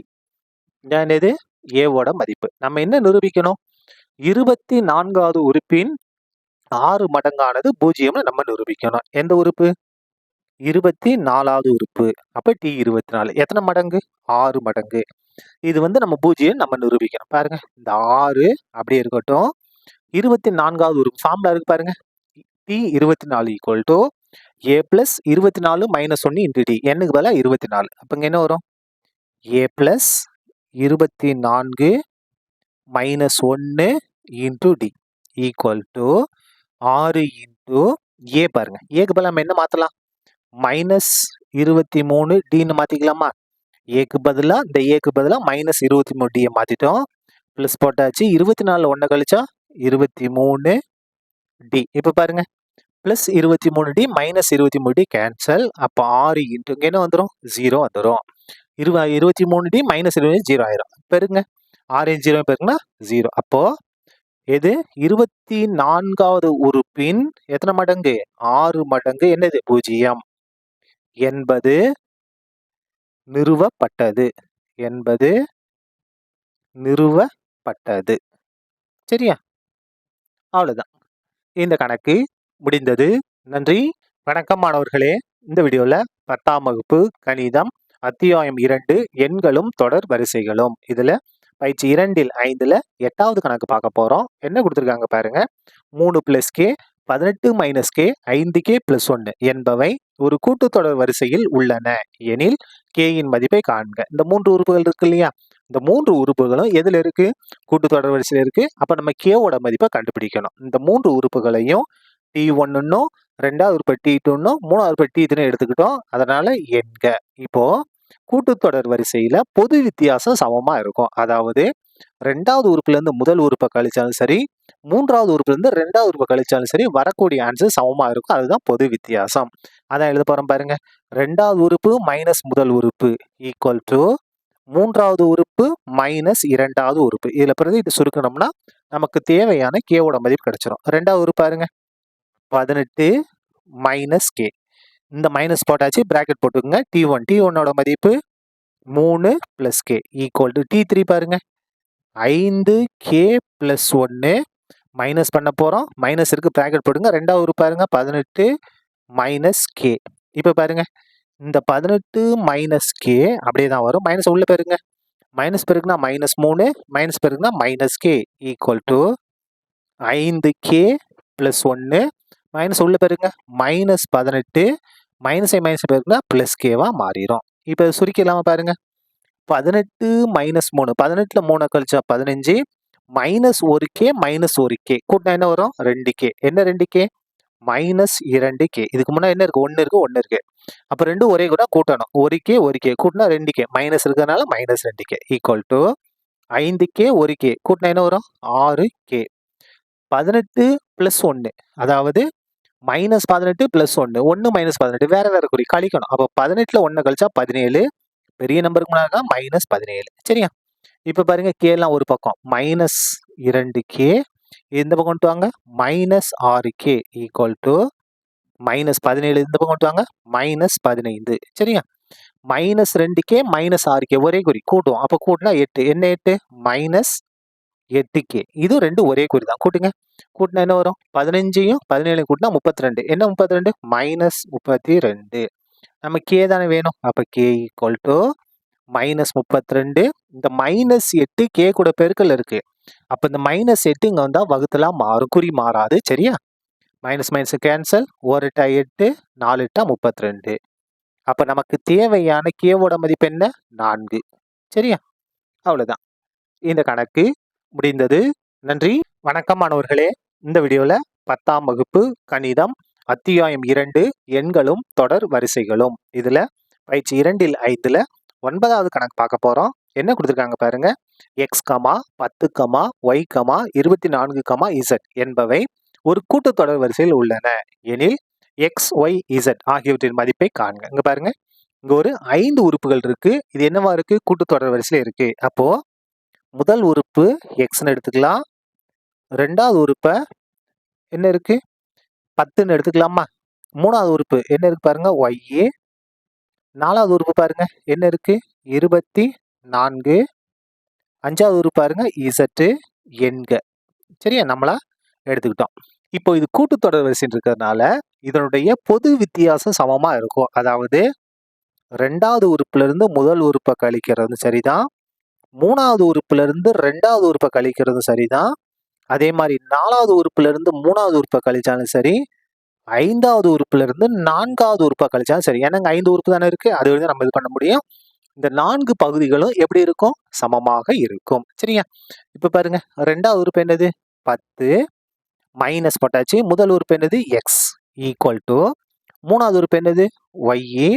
இது ஏவோட மதிப்பு. நம்ம என்ன நிரூபிக்கணும் 24வது உறுப்பின் 6 மடங்கானது 0ன்னு நம்ம நிரூபிக்கணும். எந்த உறுப்பு 24வது உறுப்பு. அப்ப டி 24 எத்தனை மடங்கு 6 மடங்கு. இது வந்து நம்ம 0 நம்ம நிரூபிக்கணும். பாருங்க இந்த 6 அப்படியே இருக்கட்டும். 24வது உறுப்பு ஃபார்முலா இருக்கு பாருங்க T 24 equal to a plus 24 minus 1 into D. என்னுக்கு பதிலாக 24. அப்ப இங்க என்ன வரும் a plus 24 minus 1 into D equal to 6 into a. பாருங்க ஏக்கு பதிலாக நம்ம என்ன மாத்தலாம் மைனஸ் 23 டின்னு மாத்திக்கலாமா. ஏக்கு பதிலா இந்த ஏக்கு பதிலா மைனஸ் 23 டியை மாத்திட்டோம். பிளஸ் போட்டாச்சு 24 1 கழிச்சா 23 டி. இப்ப பாருங்க plus 23 d minus 23 d cancel. அப்ப 6 இன்ட்டு இங்க என்ன வந்துடும் 0 வந்துடும். 23 டி மைனஸ் 20 0 ஆயிரும். பெருங்க 6 0 பெருக்குன்னா 0. அப்போ எது 24வது உறுப்பின் எத்தனை மடங்கு 6 மடங்கு என்னது 0 என்பது நிறுவப்பட்டது. என்பது நிறுவப்பட்டது. சரியா? அவ்வளவுதான். இந்த கணக்கு முடிந்தது. நன்றி. வணக்கம் மாணவர்களே. இந்த வீடியோல 10ஆம் வகுப்பு கணிதம் அத்தியாயம் 2 எண்களும் தொடர் வரிசைகளும் இதுல பயிற்சி 2ல் 5ல 8வது கணக்கு பார்க்க போறோம். என்ன கொடுத்திருக்காங்க பாருங்க 3 plus K 18 minus K 5k plus 1 என்பவை ஒரு கூட்டுத்தொடர் வரிசையில் உள்ளன எனில் கேயின் மதிப்பை காண்க. இந்த 3 உறுப்புகள் இருக்கு இல்லையா, இந்த 3 உறுப்புகளும் எதுல இருக்கு கூட்டுத்தொடர் வரிசையில் இருக்கு. அப்ப நம்ம கேவோட மதிப்பை கண்டுபிடிக்கணும். இந்த 3 உறுப்புகளையும் T1 ரெண்டாவது உறுப்பு T2 மூணாவது உறுப்பு T3 எடுத்துக்கிட்டோம். அதனால எண்க. இப்போ கூட்டுத்தொடர் வரிசையில பொது வித்தியாசம் சமமா இருக்கும். அதாவது ரெண்டாவது உறுப்புல இருந்து முதல் உறுப்பை கழிச்சாலும் சரி, மூன்றாவது உறுப்புல இருந்து ரெண்டாவது உறுப்பை கழிச்சாலும் சரி வரக்கூடிய ஆன்சர் சமமா இருக்கும். அதுதான் பொது வித்தியாசம். அதான் எழுத போறோம் பாருங்க. ரெண்டாவது உறுப்பு மைனஸ் முதல் உறுப்பு ஈக்குவல் டு மூன்றாவது உறுப்பு மைனஸ் இரண்டாவது உறுப்பு. இதுல பிறகு இது சுருக்கணும்னா நமக்கு தேவையான கேவோட மதிப்பு கிடைச்சிடும். ரெண்டாவது உறுப்பு பாருங்க 18 மைனஸ் கே. இந்த மைனஸ் போட்டாச்சு பிராக்கெட் போட்டுக்கோங்க. T1 மதிப்பு 3 plus K equal to T3 பாருங்க 5k பிளஸ் 1 மைனஸ் பண்ண போறோம். மைனஸ் இருக்கு பிராக்கெட் போட்டுங்க. ரெண்டாவது உறுப்பு பாருங்க 18 மைனஸ் கே. இப்ப பாருங்க இந்த 18 மைனஸ் கே அப்படியே தான் வரும். மைனஸ் உள்ள பெருங்க. மைனஸ் பெருக்குனா மைனஸ் 3 மைனஸ் பெருக்குனா minus K equal to 5k plus 1 minus உள்ள பெருங்க மைனஸ் 18 மைனஸை மைனஸ் பெருக்குனா பிளஸ் கேவா மாறிடும். இப்ப சுருக்கிடலாமா பாருங்க 18 மைனஸ் 3 18ல 3 கழிச்சா 15 மைனஸ் 1k மைனஸ் 1k கூட்டினா என்ன வரும் 2k. என்ன 2k -2k. இதுக்கு முன்னாடி என்ன இருக்கு? 1 இருக்கு, 1 இருக்கு. அப்ப 2 ஒரே கூட கூட்டணும். 1k, 1k கூட்டினா 2k. மைனஸ் இருக்கிறதுனால -2k equal to 5k, 1k கூட்டினா என்ன வரும்? 6k. 18 + 1 அதாவது -18 + 1 1 -18 வேற வேற குறி கழிக்கணும். அப்ப 18ல 1 கழிச்சா 17. பெரிய நம்பருக்கு முன்னாடி -17. சரியா? இப்ப பாருங்க k எல்லாம் ஒரு பக்கம் -2k. இந்த பக்கம் கொண்டு வாங்க -6k ஈக்குவல் டு -17 இந்த பக்கம் கொண்டு வாங்க -15. சரியா? -2k -6k ஒரே குறி கூட்டுவோம். அப்ப கூட்டினா 8. என்ன 8? -8k. இது 2 ஒரே குறி தான். கூட்டுங்க. கூட்டினா என்ன வரும்? 15யும் 17யும் கூட்டினா 32. என்ன 32? -32. நம்ம k தானே வேணும். அப்ப k ஈக்குவல் டு -32. இந்த -8 k கூட பெருக்கல் இருக்கு. அப்ப இந்த -8 இங்க வந்தா வகுத்தலா மாறும். குறி மாறாது. சரியா? Minus minus cancel. 1 8 8, 4 8 32. அப்ப நமக்கு தேவையான k-வோட மதிப்பு என்ன? 4. சரியா? அவ்வளவுதான். இந்த கணக்கு முடிந்தது. நன்றி. வணக்கம் மாணவர்களே. இந்த வீடியோல 10ஆம் வகுப்பு கணிதம் அத்தியாயம் 2 எண்களும் தொடர் வரிசைகளும் இதுல பயிற்சி 2ல் 5ல 9வது கணக்கு பார்க்க போறோம். என்ன கொடுத்திருக்காங்க பாருங்க. x, 10, y, 24, z என்பவை ஒரு கூட்டுத்தொடர் வரிசையில் உள்ளன எனில் x, y, z ஆகியவற்றின் மதிப்பை காண்க. இங்க பாருங்க. இங்க ஒரு 5 உறுப்புகள் இருக்கு. இது என்னவா இருக்கு? கூட்டுத்தொடர் வரிசையில இருக்கு. அப்போ முதல் உறுப்பு xன்னு எடுத்துக்கலாம். ரெண்டாவது உறுப்ப என்ன இருக்கு? 10ன்னு எடுத்துக்கலாமா? மூணாவது உறுப்பு என்ன இருக்கு பாருங்க? y. நாலாவது உறுப்பு பாருங்க என்ன இருக்கு? 24. அஞ்சாவது உறுப்பு பாருங்க z எண்க. சரியா? நம்மளா எடுத்துக்கிட்டோம். இப்போ இது கூட்டுத்தொடர் வரிசைன்னு இருக்கிறதுனால இதனுடைய பொது வித்தியாசம் சமமா இருக்கும். அதாவது ரெண்டாவது உறுப்புல இருந்து முதல் உறுப்பை கழிக்கிறது சரிதான். மூணாவது உறுப்புல இருந்து ரெண்டாவது உறுப்பை கழிக்கிறது சரிதான். அதே மாதிரி நாலாவது உறுப்புல இருந்து மூணாவது உறுப்பை கழிச்சாலும் சரி. ஐந்தாவது உறுப்புல இருந்து நான்காவது உறுப்பை கழிச்சாலும் சரி. ஏன்னா 5 உறுப்பு தானே இருக்கு. அது வந்து நம்ம இது பண்ண முடியும். இந்த 4 பகுதிகளும் எப்படி இருக்கும்? சமமாக இருக்கும். சரியா? இப்ப பாருங்க. ரெண்டாவது உறுப்பு என்னது? 10 மைனஸ் போட்டாச்சு. முதல் உறுப்பு என்னது? x ஈக்குவல் டு மூணாவது உறுப்பு என்னது? y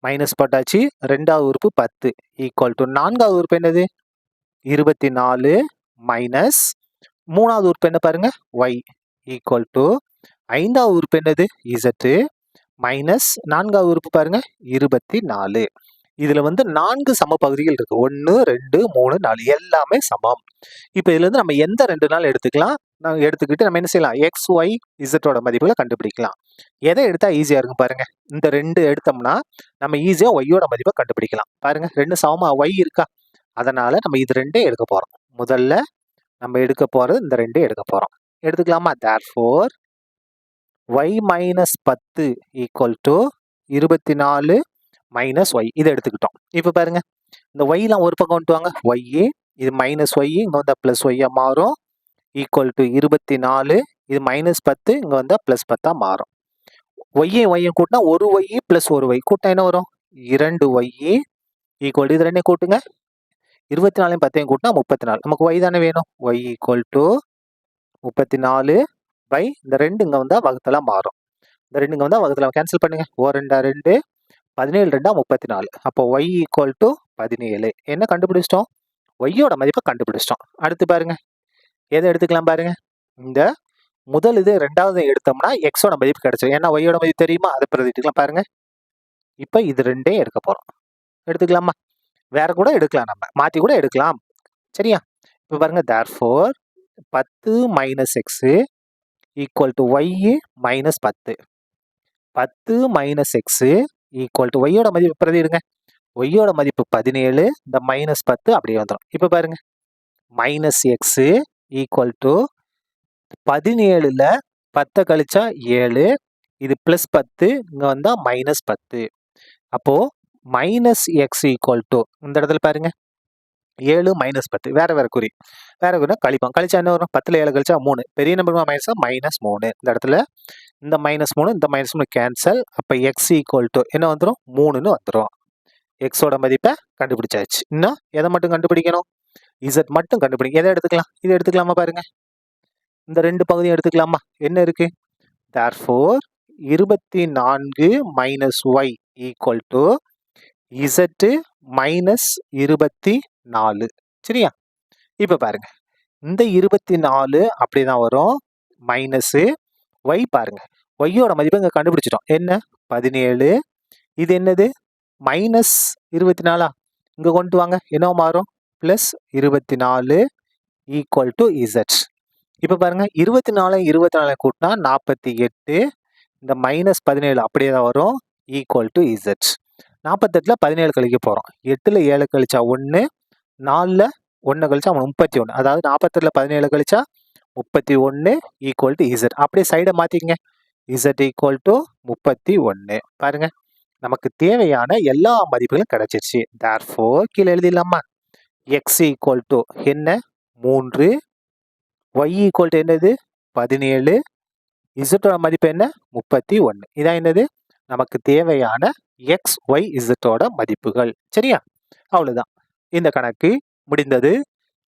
மைனஸ் போட்டாச்சு. ரெண்டாவது உறுப்பு 10 ஈக்குவல் டு நான்காவது உறுப்பு என்னது? 24 மைனஸ் மூணாவது உறுப்பு என்ன பாருங்க? y ஈக்குவல் டு ஐந்தாவது உறுப்பு என்னது? z மைனஸ் நான்காவது உறுப்பு பாருங்க 24. இதுல வந்து 4 சம பகுதிகள் இருக்கு. 1 2 3 4 எல்லாமே சமம். இப்ப இதுல இருந்து நம்ம எந்த 2 நாள் எடுத்துக்கலாம். நம்ம எடுத்துக்கிட்டு நம்ம என்ன செய்யலாம்? x, y, z ஓட மதிப்புகளை கண்டுபிடிக்கலாம். எதை எடுத்தா ஈஸியா இருக்கும் பாருங்க. இந்த 2 எடுத்தோம்னா நம்ம ஈஸியா y ஓட மதிப்பை கண்டுபிடிக்கலாம். பாருங்க 2 சமமா y இருக்கா? அதனால நம்ம இது 2 எடுக்க போறோம். முதல்ல நம்ம எடுக்க போறது இந்த 2 எடுக்க போறோம். எடுத்துக்கலாமா? therefore y minus 10 equal to 24 minus y. இதை எடுத்துக்கிட்டோம். இப்ப பாருங்க. இந்த y எல்லாம் ஒரு பக்கம் கொண்டு வாங்க. y இது மைனஸ் y இங்க வந்தா பிளஸ் y மாறும். Equal to 24. இது மைனஸ் 10 இங்க வந்தா பிளஸ் 10 மாறும். y கூட்டினா ஒரு y பிளஸ் ஒரு y கூட்டினா என்ன வரும்? 2y ஈக்குவல் டு இது 2 கூட்டுங்க. 24 10 கூட்டினா 34. நமக்கு y தானே வேணும். y ஈக்குவல் டு 34 பை இந்த 2 இங்க வந்தா வகுத்தலா மாறும். இந்த 2 இங்க வந்தா வகுத்தலா கேன்சல் பண்ணுங்க. 1 2 2 17 2 34. அப்போ y ஈக்குவல் டு 17. என்ன கண்டுபிடிச்சிட்டோம்? y ஓட மதிப்பை கண்டுபிடிச்சிட்டோம். அடுத்து பாருங்க. எதை எடுத்துக்கலாம் பாருங்க. இந்த முதல் இது ரெண்டாவது எடுத்தோம்னா x ஓட மதிப்பு கிடைச்சிடும். ஏன்னா y ஓட மதிப்பு தெரியுமா? அதை பிரதிக்கலாம் பாருங்க. இப்ப இது 2 எடுக்க போறோம். எடுத்துக்கலாமா? வேற கூட எடுக்கலாம். நம்ம மாத்தி கூட எடுக்கலாம். சரியா? இப்ப பாருங்க. therefore 10 minus x equal to y minus 10. 10 minus x equal to y ஓட மதிப்பு பிரதிடுங்க. y ஓட மதிப்பு 17. இந்த மைனஸ் 10 அப்படியே வந்துடும். இப்ப பாருங்க. மைனஸ் x equal to 17ல 10 கழிச்சா 7. இது பிளஸ் 10 இங்க வந்தா மைனஸ் 10. அப்போ மைனஸ் எக்ஸ் ஈக்குவல் டு இந்த இடத்துல பாருங்க 7 மைனஸ் 10 வேற வேற குறி. வேற குறி கழிப்போம். கழிச்சா என்ன வரும்? 10ல 7 கழிச்சா 3. பெரிய நம்பர் மைனஸா மைனஸ் 3. இந்த இடத்துல இந்த மைனஸ் 3 இந்த மைனஸ் 3 கேன்சல். அப்ப எக்ஸ் ஈக்குவல் டு என்ன வந்துடும்? 3ன்னு வந்துடும். எக்ஸோட மதிப்பை கண்டுபிடிச்சாச்சு. இன்னும் எதை மட்டும் கண்டுபிடிக்கணும்? இசட் மட்டும் கண்டுபிடிக்கும். எதை எடுத்துக்கலாம்? இதை எடுத்துக்கலாமா பாருங்க. இந்த 2 பகுதியும் எடுத்துக்கலாமா? என்ன இருக்கு? therefore 24 minus y equal to z minus 24. சரியா? இப்போ பாருங்க, இந்த 24 அப்படிதான் வரும். மைனஸ் ஒய் பாருங்க, ஒய்யோட மதிப்பு இங்கே கண்டுபிடிச்சிட்டோம். என்ன? 17. இது என்னது? மைனஸ் 24. இங்கே கொண்டு வாங்க, என்ன மாறும்? Plus 24 equal to Z. இப்போ பாருங்க, 24 கூட்டினா 48. இந்த மைனஸ் 17 அப்படியே தான் வரும், ஈக்குவல் டு இசட். 48ல் 17 கழிக்க போகிறோம். 8ல் 7 கழிச்சா 1, 4ல் 1 கழிச்சா 31. அதாவது 48ல் 17 கழிச்சா 31 ஈக்குவல் டு இசட். அப்படியே சைடை மாற்றிக்கங்க, இசட் ஈக்குவல் டு 31. பாருங்க, நமக்கு தேவையான எல்லா மதிப்புகளும் கிடைச்சிருச்சு. therefore கீழே எழுதிடலாமா? எக்ஸ் ஈக்குவல் டு என்ன? 3. ஒய் ஈக்குவல் டு என்னது? 17. இசட்டோட மதிப்பு என்ன? 31. இதான் என்னது? நமக்கு தேவையான எக்ஸ் ஒய் இசட்டோட மதிப்புகள். சரியா? அவ்வளோதான், இந்த கணக்கு முடிந்தது.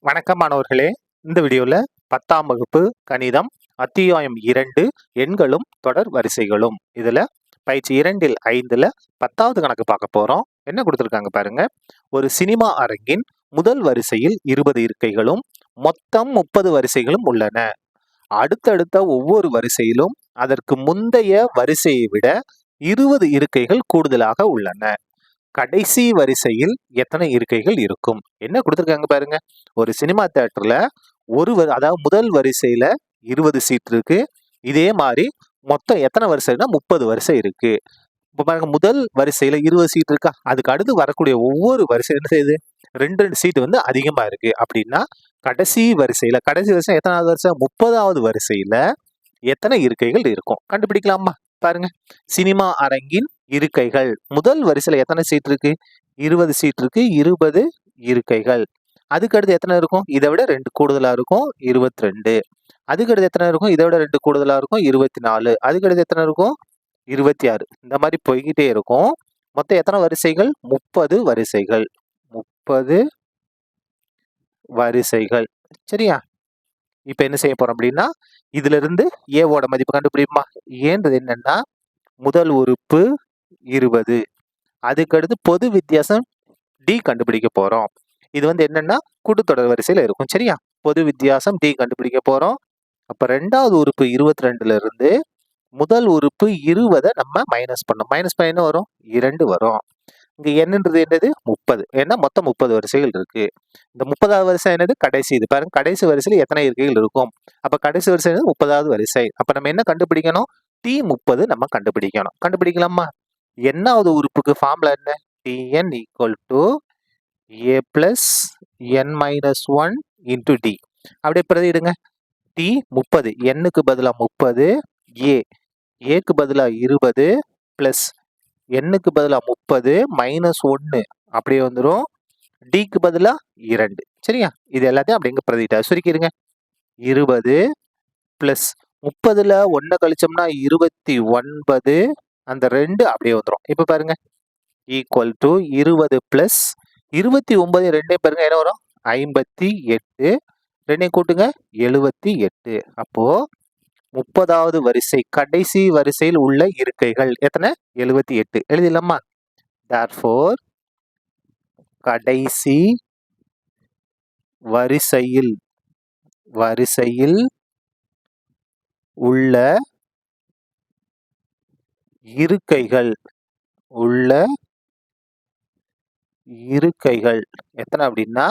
வணக்கம் மாணவர்களே, இந்த வீடியோவில் 10ஆம் வகுப்பு கணிதம் அத்தியாயம் 2 எண்களும் தொடர் வரிசைகளும் இதில் பயிற்சி 2ல் 5ல் 10வது கணக்கு பார்க்க போகிறோம். என்ன கொடுத்துருக்காங்க பாருங்க. ஒரு சினிமா அரங்கின் முதல் வரிசையில் 20 இருக்கைகளும் மொத்தம் 30 வரிசைகளும் உள்ளன. அடுத்தடுத்த ஒவ்வொரு வரிசையிலும் அதற்கு முந்தைய வரிசையை விட 20 இருக்கைகள் கூடுதலாக உள்ளன. கடைசி வரிசையில் எத்தனை இருக்கைகள் இருக்கும்? என்ன கொடுத்துருக்காங்க பாருங்க. ஒரு சினிமா தியேட்டர்ல அதாவது முதல் வரிசையில 20 சீட் இருக்கு. இதே மாதிரி மொத்தம் எத்தனை வரிசைனா 30 வரிசை இருக்கு. இப்போ பாருங்க, முதல் வரிசையில 20 சீட் இருக்கா, அதுக்கு அடுத்து வரக்கூடிய ஒவ்வொரு வரிசை என்ன செய்யுது? 2 சீட் வந்து அதிகமா இருக்கு. அப்படின்னா கடைசி வரிசை எத்தனாவது வரிசை? 30வது வரிசையில எத்தனை இருக்கைகள் இருக்கும்? கண்டுபிடிக்கலாமா? பாருங்க, சினிமா அரங்கின் இருக்கைகள் முதல் வரிசையில எத்தனை சீட் இருக்கு? 20 சீட் இருக்கு, 20 இருக்கைகள். அதுக்கு அடுத்து எத்தனை இருக்கும்? இதை விட 2 கூடுதலா இருக்கும், 22. அதுக்கு அடுத்து எத்தனை இருக்கும்? இதை விட 2 கூடுதலா இருக்கும், 24. அதுக்கு அடுத்து எத்தனை இருக்கும்? 26. இந்த மாதிரி போய்கிட்டே இருக்கும். மொத்தம் எத்தனை வரிசைகள்? 30 வரிசைகள். 30 வரிசைகள். சரியா? இப்ப என்ன செய்ய போறோம் அப்படின்னா, இதுல இருந்து ஏவோட மதிப்பு கண்டுபிடிப்போமா? ஏன்றது என்னன்னா, முதல் உறுப்பு 20, அதுக்கடுத்து பொது வித்தியாசம் டி கண்டுபிடிக்க போறோம். இது வந்து என்னன்னா கூட்டுத்தொடர் வரிசையில இருக்கும். சரியா? பொது வித்தியாசம் டி கண்டுபிடிக்க போறோம். அப்ப 2வது உறுப்பு 22ல இருந்து முதல் உறுப்பு 20 நம்ம மைனஸ் பண்ணோம். மைனஸ் பண்ண என்ன வரும்? 2 வரும். இங்க என்னன்றது என்னது? 30. ஏன்னா மொத்தம் 30 வரிசைகள் இருக்கு. இந்த 30வது வரிசை என்னது? கடைசி. இது பாருங்க, கடைசி வரிசையில் எத்தனை இருக்கைகள் இருக்கும்? அப்ப கடைசி வரிசை 30வது வரிசை. அப்ப நம்ம என்ன கண்டுபிடிக்கணும்? T30 நம்ம கண்டுபிடிக்கணும். கண்டுபிடிக்கலாமா? என்னாவது உறுப்புக்கு ஃபார்முலா என்ன? Tn equal to a plus n minus 1 into d. அப்படியே பிரதிடுங்க. T30, n-க்கு பதிலாக 30, ஏக்கு பதிலாக 20 பிளஸ் n-க்கு பதிலாக 30 மைனஸ் 1 அப்படியே வந்துடும். டிக்கு பதிலாக 2. சரியா? இது எல்லாத்தையும் அப்படிங்க பிரதிட்டா சுருக்கிடுங்க. 20 பிளஸ் 30ல் 1 கழிச்சோம்னா 29, அந்த 2 அப்படியே வந்துடும். இப்போ பாருங்க, ஈக்குவல் டு 20 பிளஸ் 29 2 பாருங்க என்ன வரும்? 58. 2 கூட்டுங்க, 78. அப்போ 30வது வரிசை கடைசி வரிசையில் உள்ள இருக்கைகள் எத்தனை? 78. எழுதிடலாமா? therefore கடைசி வரிசையில் உள்ள இருக்கைகள் எத்தனை அப்படின்னா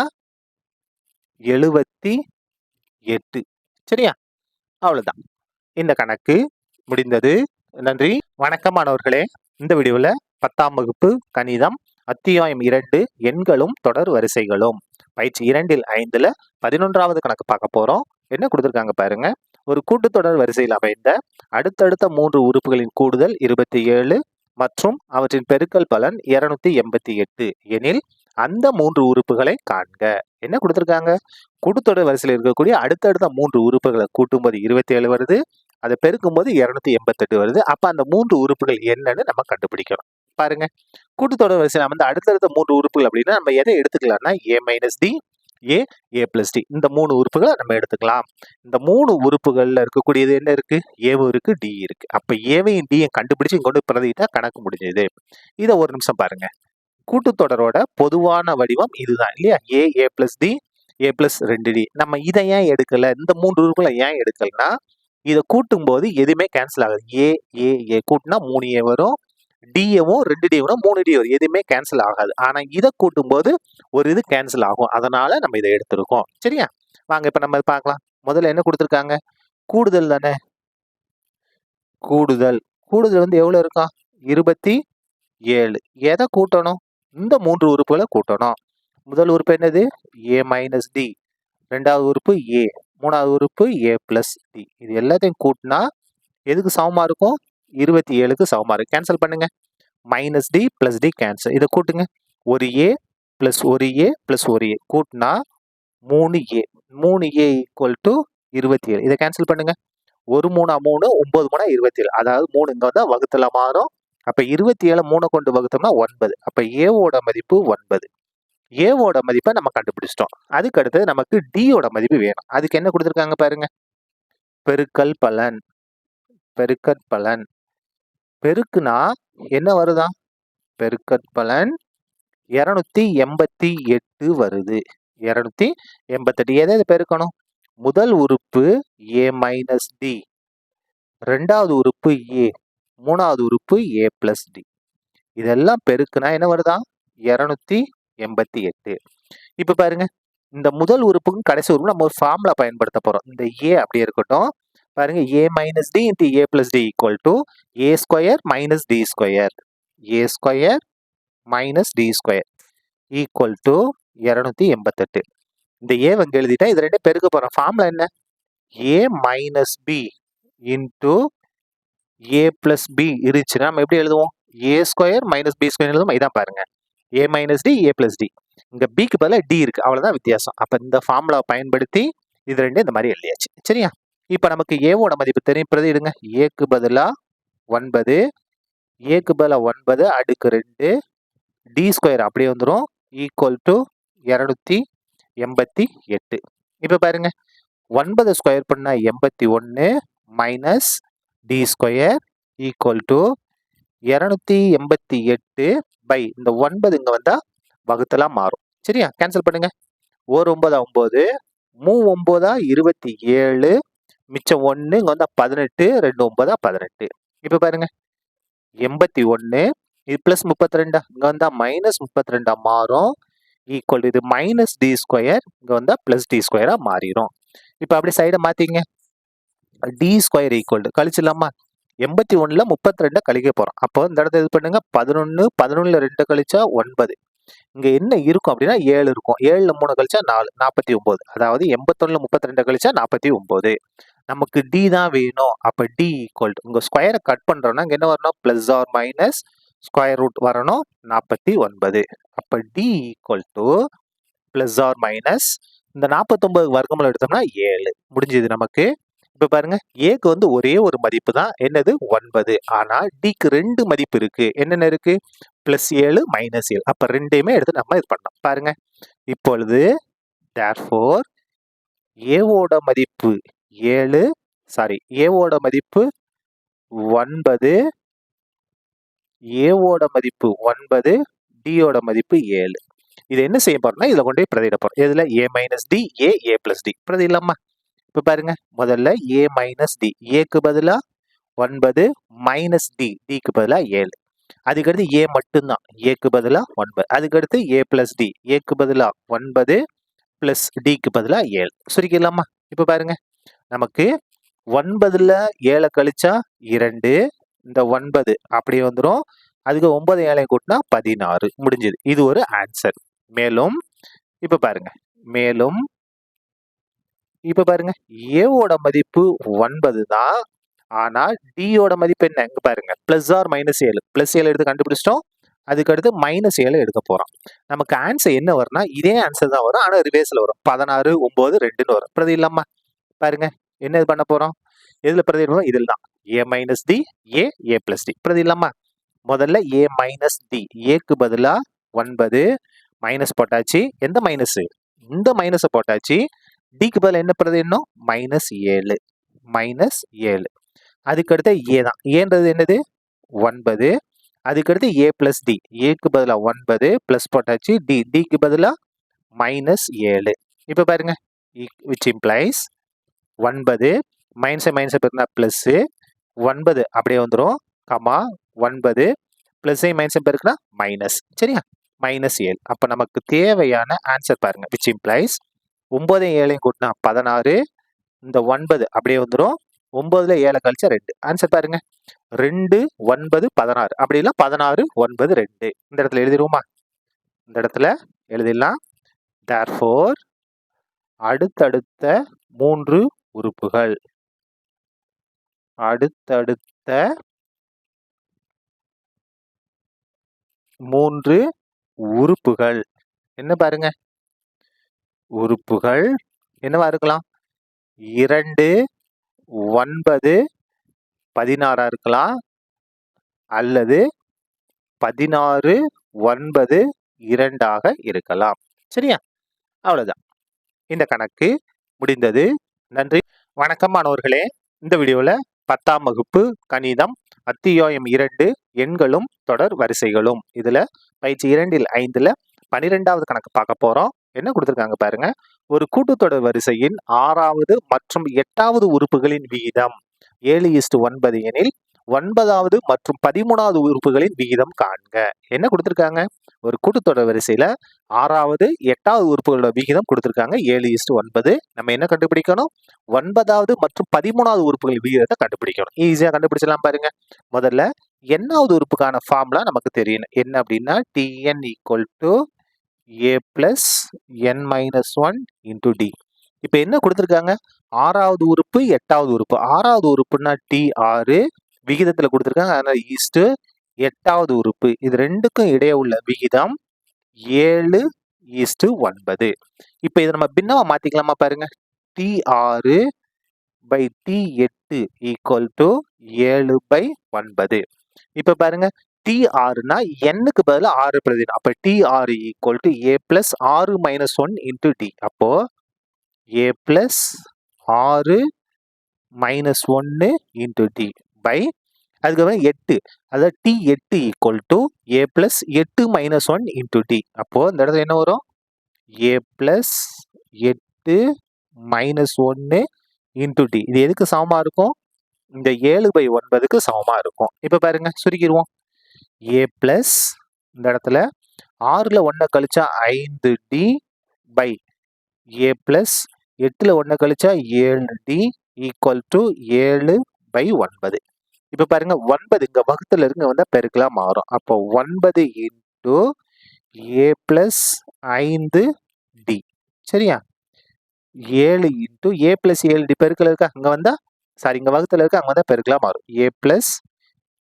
78. சரியா? அவ்வளவுதான், இந்த கணக்கு முடிந்தது. நன்றி, வணக்கம் மாணவர்களே. இந்த வீடியோவில் 10ஆம் வகுப்பு கணிதம் அத்தியாயம் 2 எண்களும் தொடர் வரிசைகளும் பயிற்சி 2ல் 5ல் 11வது கணக்கு பார்க்க போறோம். என்ன கொடுத்துருக்காங்க பாருங்க. ஒரு கூட்டுத்தொடர் வரிசையில் அமைந்த அடுத்தடுத்த 3 உறுப்புகளின் கூடுதல் 27 மற்றும் அவற்றின் பெருக்கல் பலன் 288 எனில் அந்த 3 உறுப்புகளை காண்க. என்ன கொடுத்துருக்காங்க? கூட்டுத்தொடர் வரிசையில் இருக்கக்கூடிய அடுத்தடுத்த 3 உறுப்புகளை கூட்டும்போது 27 வருது, அதை பெருக்கும்போது 288 வருது. அப்ப அந்த 3 உறுப்புகள் என்னன்னு நம்ம கண்டுபிடிக்கணும். பாருங்க, கூட்டுத்தொடர் வரிசையில் வந்து அடுத்தடுத்த 3 உறுப்புகள் அப்படின்னா நம்ம எதை எடுத்துக்கலாம்னா a minus d, a a plus d இந்த 3 உறுப்புகளை நம்ம எடுத்துக்கலாம். இந்த 3 உறுப்புகள்ல இருக்கக்கூடியது என்ன இருக்கு? ஏவும் இருக்கு, டி இருக்கு. அப்ப ஏவையும் டியும் கண்டுபிடிச்சு இங்க கொண்டு பிரதிட்டா கணக்கு முடிஞ்சது. இதை ஒரு நிமிஷம் பாருங்க. கூட்டுத்தொடரோட பொதுவான வடிவம் இதுதான் இல்லையா? ஏ a plus D A plus 2டி. நம்ம இதை ஏன் எடுக்கல? இந்த 3 உறுப்புகளை ஏன் எடுக்கலன்னா இதை கூட்டும் போது எதுவுமே கேன்சல் ஆகாது. ஏ ஏ ஏ கூட்டினா 3a வரும், டிஏவும் 2d வரும், 3d வரும், எதுவுமே கேன்சல் ஆகாது. ஆனா இதை கூட்டும் போது ஒரு இது கேன்சல் ஆகும். அதனால நம்ம இதை எடுத்திருக்கோம். சரியா? வாங்க இப்ப நம்ம பார்க்கலாம். முதல்ல என்ன கொடுத்துருக்காங்க? கூடுதல் தானே. கூடுதல் கூடுதல் வந்து எவ்வளவு இருக்கும்? 27. எதை கூட்டணும்? இந்த 3 உறுப்புகளை கூட்டணும். முதல் உறுப்பு என்னது? ஏ மைனஸ் டி. ரெண்டாவது உறுப்பு ஏ, மூணாவது உறுப்பு ஏ பிளஸ் டி. இது எல்லாத்தையும் கூட்டினா எதுக்கு சமமா இருக்கும்? 27க்கு சமமா இருக்கு. கேன்சல் பண்ணுங்க. Minus d plus d cancel. இதை கூட்டுங்க. ஒரு ஏ பிளஸ் ஒரு ஏ பிளஸ் ஒரு ஏ கூட்டினா 3a. 3a equal to 27. இதை கேன்சல் பண்ணுங்க. 1 3 3 9 3 27. அதாவது 3 இங்க வந்தா வகுத்துல மாறும். அப்ப 27 3 கொண்டு வகுத்தோம்னா 9. அப்ப ஏவோட மதிப்பு 9. ஏவோட மதிப்பை நம்ம கண்டுபிடிச்சிட்டோம். அதுக்கு அடுத்து நமக்கு டியோட மதிப்பு வேணும். அதுக்கு என்ன கொடுத்துருக்காங்க பாருங்க. பெருக்கல் பலன். பெருக்கற் பலன். பெருக்குனா என்ன வருதா? பெருக்கற் பலன் 288 வருது. 288. எதை பெருக்கணும்? முதல் உறுப்பு ஏ மைனஸ் டி, ரெண்டாவது உறுப்பு ஏ, மூணாவது உறுப்பு ஏ பிளஸ் டி. இதெல்லாம் பெருக்குனா என்ன வருதா? 288. இப்ப பாருங்க, இந்த முதல் உறுப்புக்கும் கடைசி உறுப்பு நம்ம ஒரு ஃபார்முலா பயன்படுத்த போறோம். இந்த ஏ அப்படியே இருக்கட்டும். பாருங்க, A minus D into A plus D equal to A square minus D square. A square minus D square equal to 288. இந்த ஏ வந்து எழுதிட்டா இது ரெண்டே பெருக்க போறோம். ஃபார்முலா என்ன? ஏ minus B into A plus B இருந்துச்சுன்னா நம்ம எப்படி எழுதுவோம்? ஏ ஸ்கொயர் மைனஸ் பி ஸ்கொயர் எழுதுவோம். இதான் பாருங்க, A minus d A plus D. இங்க பிக்கு பதிலாக டி இருக்கு, அவ்வளவுதான் வித்தியாசம். அப்ப இந்த ஃபார்முலா பயன்படுத்தி இது ரெண்டு இந்த மாதிரி எழுதியாச்சு. சரியா? இப்ப நமக்கு ஏவோட மதிப்பு தெரியும். பிரதியிடுங்க. ஏக்கு பதிலா 9, ஏக்கு பதிலா 9 அடுக்கு 2 டி ஸ்கொயர் அப்படியே வந்துடும் ஈக்குவல் டு 288. இப்ப பாருங்க, 9 ஸ்கொயர் பண்ணா 81 minus D square equal to 288 by இந்த 9 இங்க வந்தா வகுத்தலா மாறும். சரியா? கேன்சல் பண்ணுங்க. 1 9 9, 3 9 27, மிச்சம் 1 இங்க வந்தா 18, 2 9 18. இப்ப பாருங்க, 81 இது பிளஸ் 32 இங்க வந்தா மைனஸ் 32 மாறும் ஈக்குவல் இது மைனஸ் டி ஸ்கொயர் இங்க வந்தா பிளஸ் டி ஸ்கொயரா மாறிடும். இப்ப அப்படியே சைடை மாத்திங்க. டி ஸ்கொயர் ஈக்குவல் டு கழிச்சிடலாமா? 81ல 32 கழிக்க போறோம். அப்போ இந்த இடத்துல இது பண்ணுங்க. 11 11ல 2 கழிச்சா 9. இங்க என்ன இருக்கும் அப்படின்னா 7 இருக்கும். 7ல 3 கழிச்சா 4 49. அதாவது 81ல 32 கழிச்சா 49. நமக்கு டி தான் வேணும். அப்ப டி ஈக்குவல் டு உங்க ஸ்கொயரை கட் பண்றோம்னா இங்க என்ன வரணும்? Plus or minus square root வரணும் 49. அப்ப d equal to plus or minus இந்த 49 வர்க்கமூலம் எடுத்தோம்னா 7. முடிஞ்சது நமக்கு. இப்ப பாருங்க, ஏக்கு வந்து ஒரே ஒரு மதிப்பு தான், என்னது? 9. ஆனா டிக்கு 2 மதிப்பு இருக்கு. என்னென்ன இருக்கு? Plus 7 minus 7. அப்ப ரெண்டையுமே எடுத்து நம்ம இது பண்ணோம். பாருங்க, இப்பொழுது therefore ஏவோட மதிப்பு 7, சாரி ஏவோட மதிப்பு 9, ஏவோட மதிப்பு 9, டியோட மதிப்பு 7. இது என்ன செய்ய போறோம்னா இதுல கொண்டு போய் பிரதியிட போறோம். இதுல ஏ minus d a a plus D பிரதியிடலாமா? இப்ப பாருங்க, முதல்ல ஏ மைனஸ் டி, ஏக்கு பதிலா 9 மைனஸ் டி, டிக்கு பதிலா 7. அதுக்கடுத்து ஏ மட்டும்தான், ஏக்கு பதிலா 9. அதுக்கடுத்து ஏ பிளஸ் டி, ஏக்கு பதிலா 9 பிளஸ் டிக்கு பதிலா 7. சுருக்கிடலாமா? இப்ப பாருங்க, நமக்கு 9ல 7 கழிச்சா 2, இந்த 9 அப்படியே வந்துடும். அதுக்கு 9 7 கூட்டினா 16. முடிஞ்சது. இது ஒரு ஆன்சர். மேலும் இப்ப பாருங்க, மேலும் இப்ப பாருங்க, ஏவோட மதிப்பு 9 தான். ஆனா டியோட மதிப்பு என்ன? இங்க பாருங்க, பிளஸ் ஆர் மைனஸ் 7. பிளஸ் 7 எடுத்து கண்டுபிடிச்சிட்டோம். அதுக்கு அடுத்து மைனஸ் 7 எடுக்க போறோம். நமக்கு ஆன்சர் என்ன வரும்னா இதே ஆன்சர் தான் வரும். ஆனா ரிவேர்ஸ்ல வரும். 16 9 2ன்னு வரும். பிரதி இல்லாம பாருங்க, என்ன இது பண்ண போறோம்? எதுல பிரதி இடுவோம்? இதில் தான். ஏ minus d a a plus D பிரதி இல்லாம முதல்ல ஏ மைனஸ் டி, ஏக்கு பதிலா 9 மைனஸ் போட்டாச்சு. எந்த மைனஸ்? இந்த மைனஸை போட்டாச்சு. டிக்கு பதில் என்ன போடுறது இன்னும் -7 -7. அதுக்கடுத்து ஏ தான். ஏன்றது என்னது 9. அதுக்கடுத்து ஏ பிளஸ் டி. ஏக்கு பதிலாக 9 பிளஸ் போட்டாச்சு. டிக்கு பதிலாக -7. இப்போ பாருங்க, விச் இம்ப்ளைஸ் 9 மைனஸை பெருக்கினா பிளஸ் 9 அப்படியே வந்துடும், கமா 9 பிளஸை மைனஸை பெருக்கினா மைனஸ். சரியா, -7. அப்போ நமக்கு தேவையான ஆன்சர் பாருங்க, விச் இம்ப்ளைஸ் 9 7 கூட்டினா 16. இந்த 9 அப்படியே வந்துடும், 9ல் 7 கழிச்சா 2. ஆன்சர் பாருங்க, 2 9 16. அப்படி இல்லை 16 9 2. இந்த இடத்துல எழுதிடுவோமா? இந்த இடத்துல எழுதிடலாம். therefore அடுத்தடுத்த 3 உறுப்புகள், அடுத்தடுத்த 3 உறுப்புகள் என்ன பாருங்க, உறுப்புகள் என்னவா இருக்கலாம்? 2 9 16 இருக்கலாம், அல்லது 16 9 2 இருக்கலாம். சரியா, அவ்வளவுதான், இந்த கணக்கு முடிந்தது. நன்றி, வணக்கம் மாணவர்களே. இந்த வீடியோல 10ஆம் வகுப்பு கணிதம் அத்தியாயம் 2 எண்களும் தொடர் வரிசைகளும், இதுல பயிற்சி 2ல் 5ல 12வது கணக்கு பார்க்க போறோம். என்ன கொடுத்திருக்காங்க பாருங்க. ஒரு கூட்டுத்தொடர் வரிசையின் 6வது மற்றும் 8வது உறுப்புகளின் விகிதம் 7:9 எனில் 9வது மற்றும் 13வது உறுப்புகளின் விகிதம் காண்க. என்ன கொடுத்திருக்காங்க? ஒரு கூட்டுத்தொடர் வரிசையில 6வது 8வது உறுப்புகளோட விகிதம் கொடுத்திருக்காங்க 7:9. நம்ம என்ன கண்டுபிடிக்கணும்? 9வது மற்றும் 13வது உறுப்புகளின் விகிதத்தை கண்டுபிடிக்கணும். ஈஸியா கண்டுபிடிச்சலாம் பாருங்க. முதல்ல என்னாவது உறுப்புக்கான ஃபார்முலா நமக்கு தெரியணும். என்ன அப்படின்னா Tn = a plus n minus 1 into d. இப்போ என்ன கொடுத்திருக்காங்க? 6வது உறுப்பு 8வது உறுப்பு. 6வது உறுப்புனா T6 விகிதத்துல கொடுத்திருக்காங்க, அதனால ஈஸ்ட் 8வது உறுப்பு. இது ரெண்டுக்கும் இடையே உள்ள விகிதம் 7:9. இப்போ இதை நம்ம பின்னமா மாத்திக்கலாமா பாருங்க. T6 by T8 = 7/9. இப்போ பாருங்க, T6னா n-க்கு பதிலா 6 பிரதிடும். அப்போ T6 = a plus 6 minus 1 into d. அப்போ a plus 6 minus 1 into d by அதுக்கப்புறம் 8. அதாவது T8 = a plus 8 minus 1 into d. அப்போ இந்த இடத்துல என்ன வரும்? a plus 8 minus 1 into d. இது எதுக்கு சமமா இருக்கும்? இந்த 7/9க்கு சமமா இருக்கும். இப்போ பாருங்க, சுருக்கிடுவோம். a plus இந்த இடத்துல 6ல் 1 கழிச்சா 5d by a plus 8ல் 1 கழிச்சா 7d = 7/9. இப்போ பாருங்க, 9 இங்க வகுத்துல இருந்து வந்தா பெருக்கலா மாறும். அப்போ 9 into a plus 5d. சரியா, 7 into a plus 7d பெருக்கல இருக்கா, அங்க வந்தா சாரி இங்க வகுத்துல இருக்க, அங்க வந்தா பெருக்கலா மாறும். a plus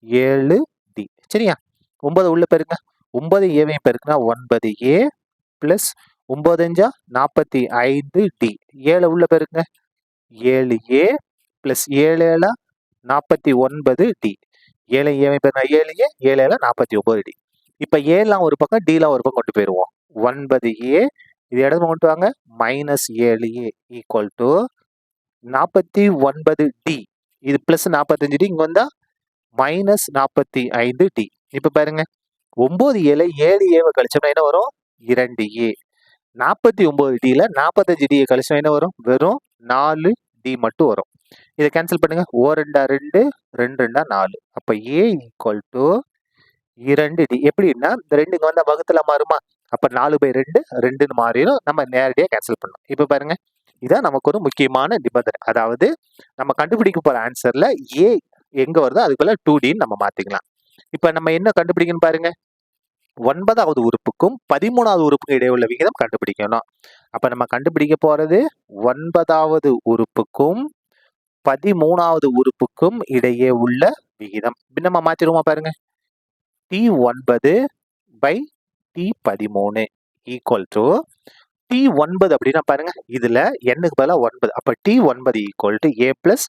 7d. சரியா, 9 உள்ள பெருங்க. 9 ஏவையும் பெருக்குனா 9a plus 9 5 45d. 7 உள்ள பெருங்க. 7a plus 7 49d. 7 ஏவையும் பெருக்குனா 7a 7 49d. இப்ப ஏலாம் ஒரு பக்கம், dலாம் ஒரு பக்கம் கொண்டு போயிருவோம். 9a இது இடத்துல கொண்டு வாங்க, -7a = 49d. இது பிளஸ் 45d, இங்க வந்தா -45d. இப்ப பாருங்க, 9 7 7a கழிச்சோம்னா என்ன வரும்? 2a. 49dல 45d கழிச்சோம்னா என்ன வரும்? வெறும் 4d மட்டும் வரும். இதை கேன்சல் பண்ணுங்க. 2 2 2 4. அப்ப a = 2d. எப்படின்னா இந்த 2 இங்க வந்தா வகுத்துல மாறுமா? அப்ப 4/2 2ன்னு மாறிடும். நம்ம நேரடியா கேன்சல் பண்ணலாம். இப்ப பாருங்க, இதான் நமக்கு ஒரு முக்கியமான நிபந்தனை. அதாவது நம்ம கண்டுபிடிக்க போற ஆன்சர்ல a எங்க வருதோ அதுக்குள்ள 2dன்னு நம்ம மாத்திக்கலாம். இப்ப நம்ம என்ன கண்டுபிடிக்கணும் பாருங்க. 9வது உறுப்புக்கும் 13வது உறுப்புக்கும் இடையே உள்ள விகிதம் கண்டுபிடிக்கணும். அப்ப நம்ம கண்டுபிடிக்க போறது 9வது உறுப்புக்கும் 13வது உறுப்புக்கும் இடையே உள்ள விகிதம். நம்ம மாத்திருவோமா பாருங்க. T9 by T13 = T9 அப்படின்னா பாருங்க, இதுல n-க்கு பதிலா 9. அப்ப T9 = a plus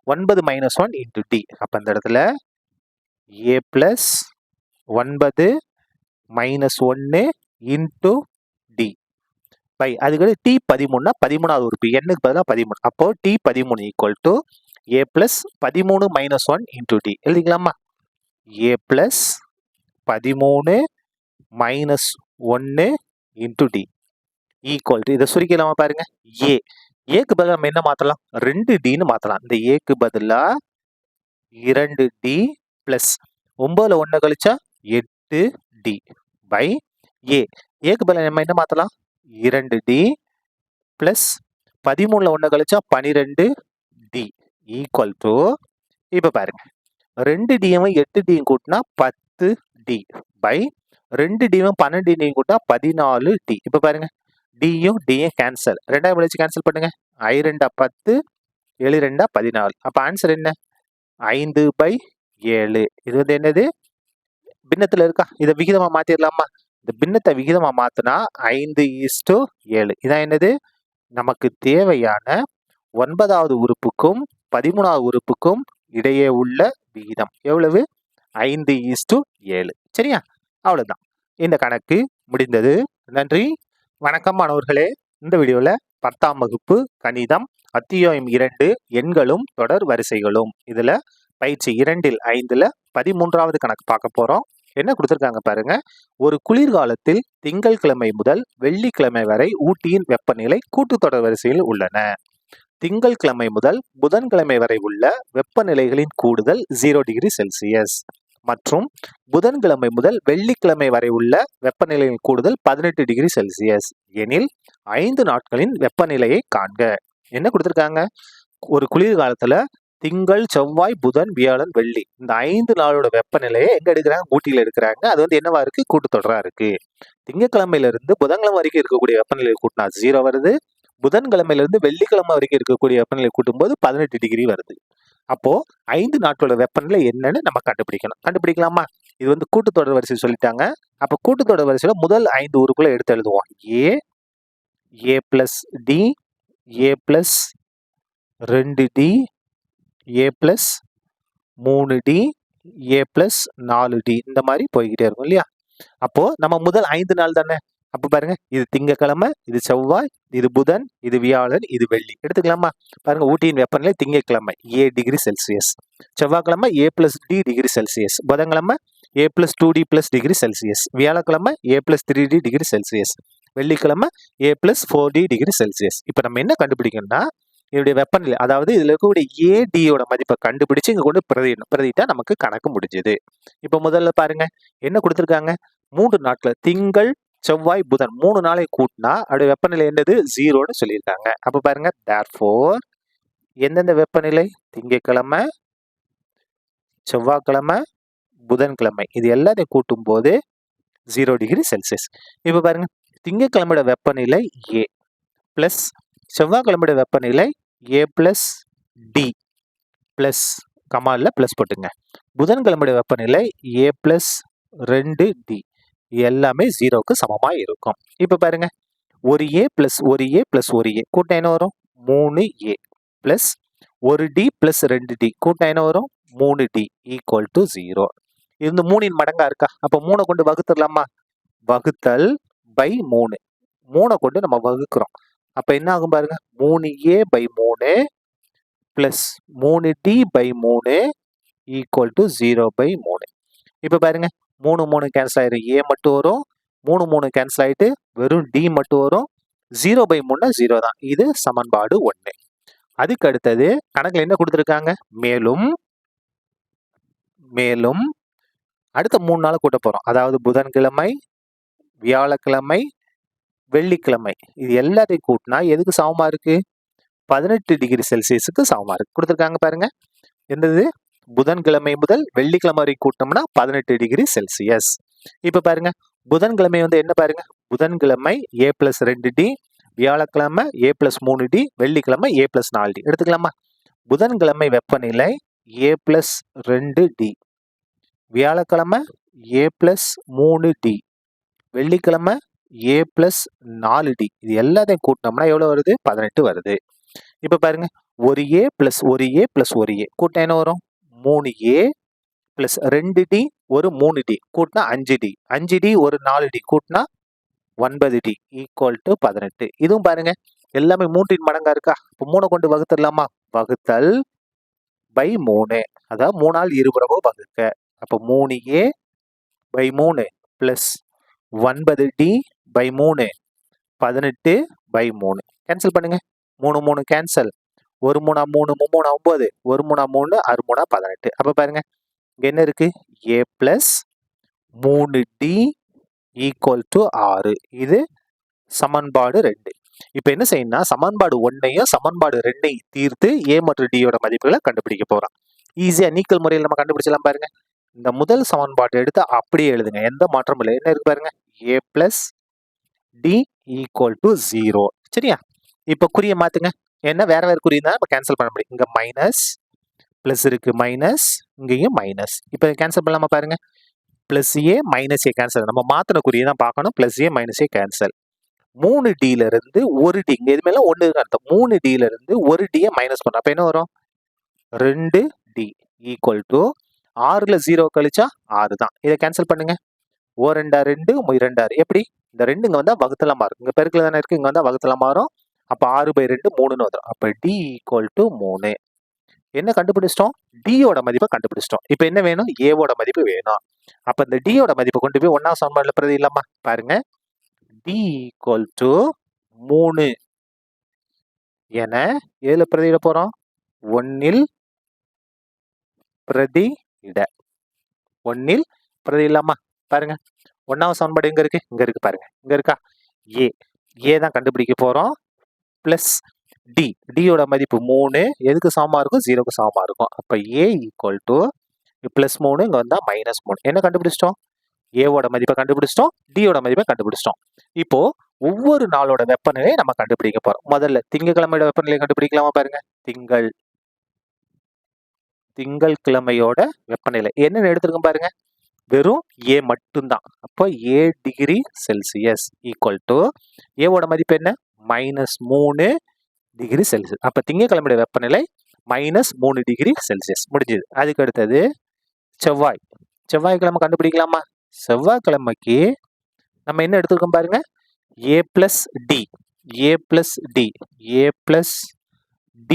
9 minus 1 into d. அப்ப இந்த இடத்துல a plus 9 minus 1 into d by அதுக்கு டி 13னா 13வது உறுப்பு எண்ணுக்கு பதிலாக 13. அப்போ T 13 equal to A plus 13 minus 1 into D எழுதிக்கலாமா? A plus 13 minus 1 into D equal to இதை சுருக்கலாமா பாருங்க. ஏக்கு பதிலாக நம்ம என்ன மாற்றலாம்? 2டின்னு மாற்றலாம். இந்த ஏக்கு பதிலாக 2டி பிளஸ் 9ல் 1 கழிச்சா 8டி பை ஏக்கு பதிலாக நம்ம என்ன மாற்றலாம்? 2டி பிளஸ் 13ல் 1 கழிச்சா 12டி ஈக்குவல் டு இப்போ பாருங்க 2டியும் 8டியும் கூட்டினா 10டி பை 2டியும் 12டியும் கூட்டினா 14டி. இப்போ பாருங்க டியும் டியும் கேன்சல், ரெண்டாவது வச்சு கேன்சல் பண்ணுங்க. 2 10 7 2 14. அப்போ ஆன்சர் என்ன? 5/7. இது வந்து என்னது? பின்னத்தில் இருக்கா? இதை விகிதமா மாத்திரலாமா? இந்த பின்னத்தை விகிதமா மாத்தினா 5:7. இதான் என்னது? நமக்கு தேவையான 9வது உறுப்புக்கும் 13வது உறுப்புக்கும் இடையே உள்ள விகிதம் எவ்வளவு? 5:7. சரியா? அவ்வளவுதான், இந்த கணக்கு முடிந்தது. நன்றி, வணக்கம் மாணவர்களே. இந்த வீடியோவில் 10ஆம் வகுப்பு கணிதம் அத்தியாயம் 2 எண்களும் தொடர் வரிசைகளும் இதுல பயிற்சி 2ல் 5ல் 13வது கணக்கு பார்க்க போறோம். என்ன கொடுத்துருக்காங்க பாருங்க. ஒரு குளிர்காலத்தில் திங்கட்கிழமை முதல் வெள்ளிக்கிழமை வரை ஊட்டியின் வெப்பநிலை கூட்டுத்தொடர் வரிசையில் உள்ளன. திங்கட்கிழமை முதல் புதன்கிழமை வரை உள்ள வெப்பநிலைகளின் கூடுதல் 0 டிகிரி செல்சியஸ் மற்றும் புதன்கிழமை முதல் வெள்ளிக்கிழமை வரை உள்ள வெப்பநிலையின் கூடுதல் 18 டிகிரி செல்சியஸ் எனில் 5 நாட்களின் வெப்பநிலையை காண்க. என்ன கொடுத்துருக்காங்க? ஒரு குளிர்காலத்துல திங்கள், செவ்வாய், புதன், வியாழன், வெள்ளி இந்த 5 நாளோட வெப்பநிலையை எங்க எடுக்கிறாங்க? ஊட்டியில எடுக்கிறாங்க. அது வந்து என்னவா இருக்கு? கூட்டுத்தொடரா இருக்கு. திங்கட்கிழமையில இருந்து புதன்கிழமை வரைக்கும் இருக்கக்கூடிய வெப்பநிலை கூட்டினா 0 வருது. புதன்கிழமையில இருந்து வெள்ளிக்கிழமை வரைக்கும் இருக்கக்கூடிய வெப்பநிலை கூட்டும் போது 18 டிகிரி வருது. அப்போ 5 நாட்களோட வெப்பநிலை என்னன்னு நம்ம கண்டுபிடிக்கணும். கண்டுபிடிக்கலாமா? இது வந்து கூட்டுத்தொடர் வரிசை சொல்லிட்டாங்க. அப்ப கூட்டுத்தொடர் வரிசையில முதல் 5 உறுப்புகளை எடுத்து எழுதுவோம். ஏ பிளஸ் டி, ஏ பிளஸ் 2டி, ஏ பிளஸ் 3டி, ஏ பிளஸ் 4டி இந்த மாதிரி போய்கிட்டே இருக்கும் இல்லையா? அப்போ நம்ம முதல் 5 நாள் தானே. அப்ப பாருங்க, இது திங்கட்கிழமை, இது செவ்வாய், இது புதன், இது வியாழன், இது வெள்ளி எடுத்துக்கலாமா? பாருங்க, ஊட்டியின் வெப்பநிலை திங்கட்கிழமை ஏ டிகிரி செல்சியஸ், செவ்வாய்க்கிழமை ஏ பிளஸ் டி டிகிரி செல்சியஸ், புதன்கிழமை ஏ பிளஸ் 2டி பிளஸ் டிகிரி செல்சியஸ், வியாழக்கிழமை ஏ பிளஸ் 3டி டிகிரி செல்சியஸ், வெள்ளிக்கிழமை ஏ பிளஸ் 4டி டிகிரி செல்சியஸ். இப்ப நம்ம என்ன கண்டுபிடிக்கணும்னா இதனுடைய வெப்பநிலை, அதாவது இதுல இருக்கக்கூடிய ஏடியோட மதிப்பை கண்டுபிடிச்சு இங்க கொண்டு பிரதிட்டா நமக்கு கணக்கு முடிஞ்சது. இப்ப முதல்ல பாருங்க என்ன கொடுத்துருக்காங்க. 3 நாட்கள் திங்கள், செவ்வாய், புதன் 3 நாளை கூட்டினா அப்படியே வெப்பநிலை என்னது? 0ன்னு சொல்லியிருக்காங்க. அப்ப பாருங்க, therefore எந்தெந்த வெப்பநிலை? திங்கட்கிழமை, செவ்வாய்க்கிழமை, புதன்கிழமை இது எல்லாத்தையும் கூட்டும் போது 0 டிகிரி செல்சியஸ். இப்ப பாருங்க, திங்கட்கிழமையோட வெப்பநிலை ஏ பிளஸ் செவ்வாய்க்கிழமையோட வெப்பநிலை ஏ பிளஸ் டி பிளஸ் கமால்ல பிளஸ் போட்டுங்க. புதன்கிழமையோட வெப்பநிலை ஏ பிளஸ் 2டி எல்லாமே 0க்கு சமமா இருக்கும். இப்ப பாருங்க, ஒரு ஏ பிளஸ் ஒரு ஏ பிளஸ் ஒரு ஏ கூட்டம் என்ன வரும்? 3a பிளஸ் ஒரு டி பிளஸ் 2d கூட்டம் என்ன வரும்? 3d equal to 0. இது 3 மடங்கா இருக்கா? அப்ப 3 கொண்டு வகுத்துடலாமா? வகுத்தல் பை 3 கொண்டு நம்ம வகுக்கிறோம். அப்ப என்ன ஆகும் பாருங்க, 3a/3 plus 3d/3 equal to 0/3. இப்ப பாருங்க, 3 கேன்சல் ஆயிரும், ஏ மட்டும் வரும். 3 கேன்சல் ஆயிட்டு வெறும் டி மட்டும் வரும். 0/3 0 தான். இது சமன்பாடு 1. அதுக்கு அடுத்தது கணக்குல என்ன கொடுத்துருக்காங்க? மேலும் அடுத்த 3 நாள் கூட்ட போறோம். அதாவது புதன்கிழமை, வியாழக்கிழமை, வெள்ளிக்கிழமை இது எல்லாத்தையும் கூட்டினா எதுக்கு சமமா இருக்கு? 18 டிகிரி செல்சியஸுக்கு சமமா இருக்கு. கொடுத்துருக்காங்க பாருங்க. என்னது? புதன்கிழமை முதல் வெள்ளிக்கிழமை வரைக்கும் கூட்டினோம்னா 18 டிகிரி செல்சியஸ். இப்ப பாருங்க, புதன்கிழமை வந்து என்ன பாருங்க, புதன்கிழமை ஏ பிளஸ் 2டி, வியாழக்கிழமை ஏ பிளஸ் 3டி, வெள்ளிக்கிழமை ஏ பிளஸ் 4டி எடுத்துக்கலாமா? புதன்கிழமை வெப்பநிலை ஏ பிளஸ் 2டி, வியாழக்கிழமை ஏ பிளஸ் 3டி, வெள்ளிக்கிழமை ஏ பிளஸ் 4டி இது எல்லாத்தையும் கூட்டினோம்னா எவ்வளவு வருது? 18 வருது. இப்ப பாருங்க, ஒரு ஏ பிளஸ் ஒரு ஏ பிளஸ் ஒரு ஏ கூட்டம் என்ன வரும்? 3a பிளஸ் 2d ஒரு 3d கூட்டினா 5d, 5d ஒரு 4d கூட்டினா 9D ஈக்குவல் டு 18. இதுவும் பாருங்க எல்லாமே 3 மடங்கா இருக்கா? இப்போ 3 கொண்டு வகுத்துடலாமா? வகுத்தல் பை 3. அதாவது 3ஆல் இருபுறமும் வகுக்க. அப்போ 3A by 3 plus 9D by 3 18 by 3. Cancel பண்ணுங்க. 3 3 கேன்சல். 1 3 3 3 9 1 3 3 6 3 18. அப்போ பாருங்க இங்க என்ன இருக்கு? A plus 3D equal to 6. இது சமன்பாடு 2. இப்போ என்ன செய்யணும்னா சமன்பாடு 1ஐயும் சமன்பாடு 2ஐயும் தீர்த்து A மற்றும் D யோட மதிப்புகளை கண்டுபிடிக்க போறோம். ஈஸியா நீக்கல் முறையில் நம்ம கண்டுபிடிச்சலாம் பாருங்க. இந்த முதல் சமன்பாட்டை எடுத்து அப்படியே எழுதுங்க. எந்த மாற்றமும் இல்லை. என்ன இருக்கு பாருங்க? A plus D equal to 0. சரியா? இப்போ குறியை மாத்துங்க. என்ன வேற வேற குறி தான் நம்ம கேன்சல் பண்ண முடியும். இங்க மைனஸ் பிளஸ் இருக்கு, மைனஸ் இங்கேயும் மைனஸ். இப்போ கேன்சல் பண்ணலாமா பாருங்க? Plus A minus A cancel. நம்ம மாத்தின குறியை தான் பார்க்கணும். Plus A minus A cancel. 3Dல இருந்து 1D இங்க இது மேல 1 அர்த்தம். 3Dல இருந்து 1D மைனஸ் பண்ண அப்ப என்ன வரும்? 2D ஈக்குவல் டு 6ல 0 கழிச்சா 6 தான். இதை கேன்சல் பண்ணுங்க. 2 2 2 எப்படி? இந்த 2 இங்க வந்தா வகுத்தல மாறும். இங்க பெருக்கல தானே இருக்கு, இங்க வந்தா வகுத்தல மாறும். அப்ப 6/2 3ன்னு வந்துடும். அப்ப D ஈக்குவல் டு 3. என்ன கண்டுபிடிச்சிட்டோம்? D யோட மதிப்பை கண்டுபிடிச்சிட்டோம். இப்போ என்ன வேணும்? A வோட மதிப்பு வேணும். அப்ப இந்த D யோட மதிப்பை கொண்டு போய் 1ஆம் சமன்பாடுல பிரதி இல்லாமா பாருங்க. D ஈக்குவல் டு 3 என எதுல பிரதியிட போறோம்? 1ல் பிரதியிட. 1ல் பிரதி இல்லாமா பாருங்க. 1ஆம் சமன்பாடு எங்க இருக்கு? இங்க இருக்கு பாருங்க. இங்க இருக்கா? A தான் கண்டுபிடிக்க போறோம். Plus D. D யோட மதிப்பு 3 எதுக்கு சமமா இருக்கும்? 0க்கு சமமா இருக்கும். அப்ப A ஈக்குவல் டு பிளஸ் 3 இங்க வந்தா மைனஸ் 3. என்ன கண்டுபிடிச்சிட்டோம்? A வோட மதிப்பை கண்டுபிடிச்சிட்டோம். D யோட மதிப்பை கண்டுபிடிச்சிட்டோம். இப்போ ஒவ்வொரு நாளோட வெப்பநிலையை நம்ம கண்டுபிடிக்க போறோம். முதல்ல திங்கட்கிழமையோட வெப்பநிலை கண்டுபிடிக்கலாமா பாருங்க. திங்கட்கிழமையோட வெப்பநிலை என்னன்னு எடுத்துருக்கோம் பாருங்க. வெறும் A மட்டும்தான். அப்போ A degree Celsius equal to A வோட மதிப்பு என்ன? Minus 3 degree Celsius. அப்ப திங்கட்கிழமையோட வெப்பநிலை மைனஸ் 3 டிகிரி செல்சியஸ். முடிஞ்சது. அதுக்கு அடுத்தது செவ்வாய்க்கிழமை கண்டுபிடிக்கலாமா? செவ்வாய்க்கிழமைக்கு நம்ம என்ன எடுத்துருக்கோம் பாருங்க. A plus D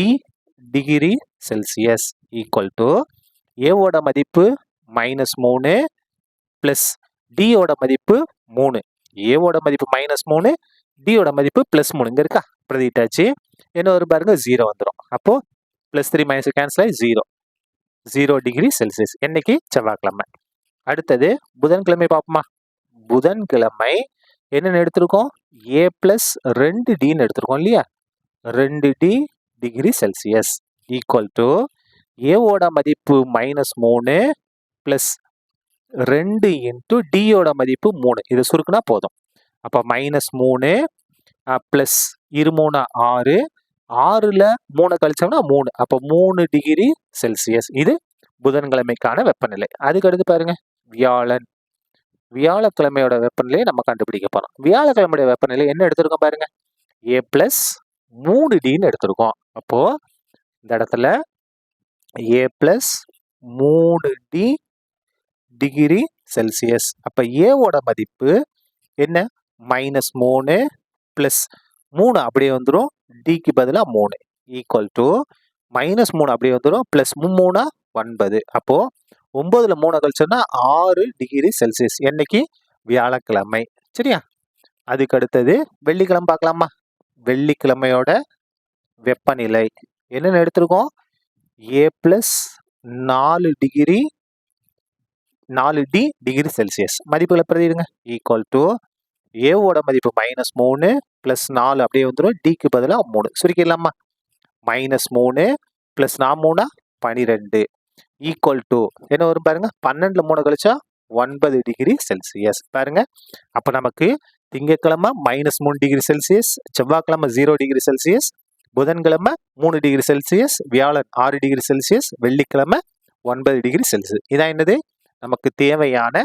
degree Celsius equal to A வோட மதிப்பு மைனஸ் 3 பிளஸ் D யோட மதிப்பு 3. A வோட மதிப்பு மைனஸ் 3, D யோட மதிப்பு பிளஸ் 3. இங்க இருக்கா? பிரதிட்டாச்சு. என்ன வரும் பாருங்க? 0 வந்துடும். அப்போ பிளஸ் 3 மைனஸ் கேன்சல் ஆகி 0 டிகிரி செல்சியஸ். என்னைக்கு? செவ்வாய்க்கிழமை. அடுத்தது புதன்கிழமை பார்ப்போமா? புதன்கிழமை என்னன்னு எடுத்திருக்கோம்? A பிளஸ் 2Dன்னு எடுத்திருக்கோம் இல்லையா? 2D degree Celsius equal to A வோட மதிப்பு மைனஸ் 3 பிளஸ் 2 இன்ட்டு D யோட மதிப்பு 3. இது சுருக்குனா போதும். அப்போ மைனஸ் 3 பிளஸ் 2 3 6ல 3 கழிச்சோம்னா 3. அப்போ 3 டிகிரி செல்சியஸ். இது புதன்கிழமைக்கான வெப்பநிலை. அதுக்கு அடுத்து பாருங்க வியாழக்கிழமையோட வெப்பநிலையை நம்ம கண்டுபிடிக்க போறோம். வியாழக்கிழமையோட வெப்பநிலை என்ன எடுத்திருக்கோம் பாருங்க. A பிளஸ் 3Dன்னு எடுத்திருக்கோம். அப்போ இந்த இடத்துல A plus 3D degree Celsius. அப்ப A வோட மதிப்பு என்ன? மைனஸ் 3 பிளஸ் 3 அப்படியே வந்துடும். Dக்கு பதிலா 3 ஈக்குவல் டு மைனஸ் 3 அப்படியே வந்துடும். பிளஸ் 3 9. அப்போ 9ல 3 கழிச்சோம்னா 6 டிகிரி செல்சியஸ். என்னைக்கு? வியாழக்கிழமை. சரியா? அதுக்கு அடுத்தது வெள்ளிக்கிழமை பார்க்கலாமா? வெள்ளிக்கிழமையோட வெப்பநிலை என்னன்னு எடுத்திருக்கோம்? A plus 4D degree Celsius. மதிப்புகளை பிரதிடுங்க. ஈக்குவல் டு A வோட மதிப்பு மைனஸ் 3 பிளஸ் 4 அப்படியே வந்துடும். Dக்கு பதிலாக 3 சுருக்கிடலாமா? மைனஸ் 3 பிளஸ் 4 12 ஈக்குவல் டு என்ன வரும் பாருங்க. 12ல 3 கழிச்சா 9 டிகிரி செல்சியஸ். பாருங்க. அப்போ நமக்கு திங்கட்கிழமை மைனஸ் 3 டிகிரி செல்சியஸ், செவ்வாய்க்கிழமை 0 டிகிரி செல்சியஸ், புதன்கிழமை 3 டிகிரி செல்சியஸ், வியாழன் 6 டிகிரி செல்சியஸ், வெள்ளிக்கிழமை 9 டிகிரி செல்சியஸ். இதான் என்னது? நமக்கு தேவையான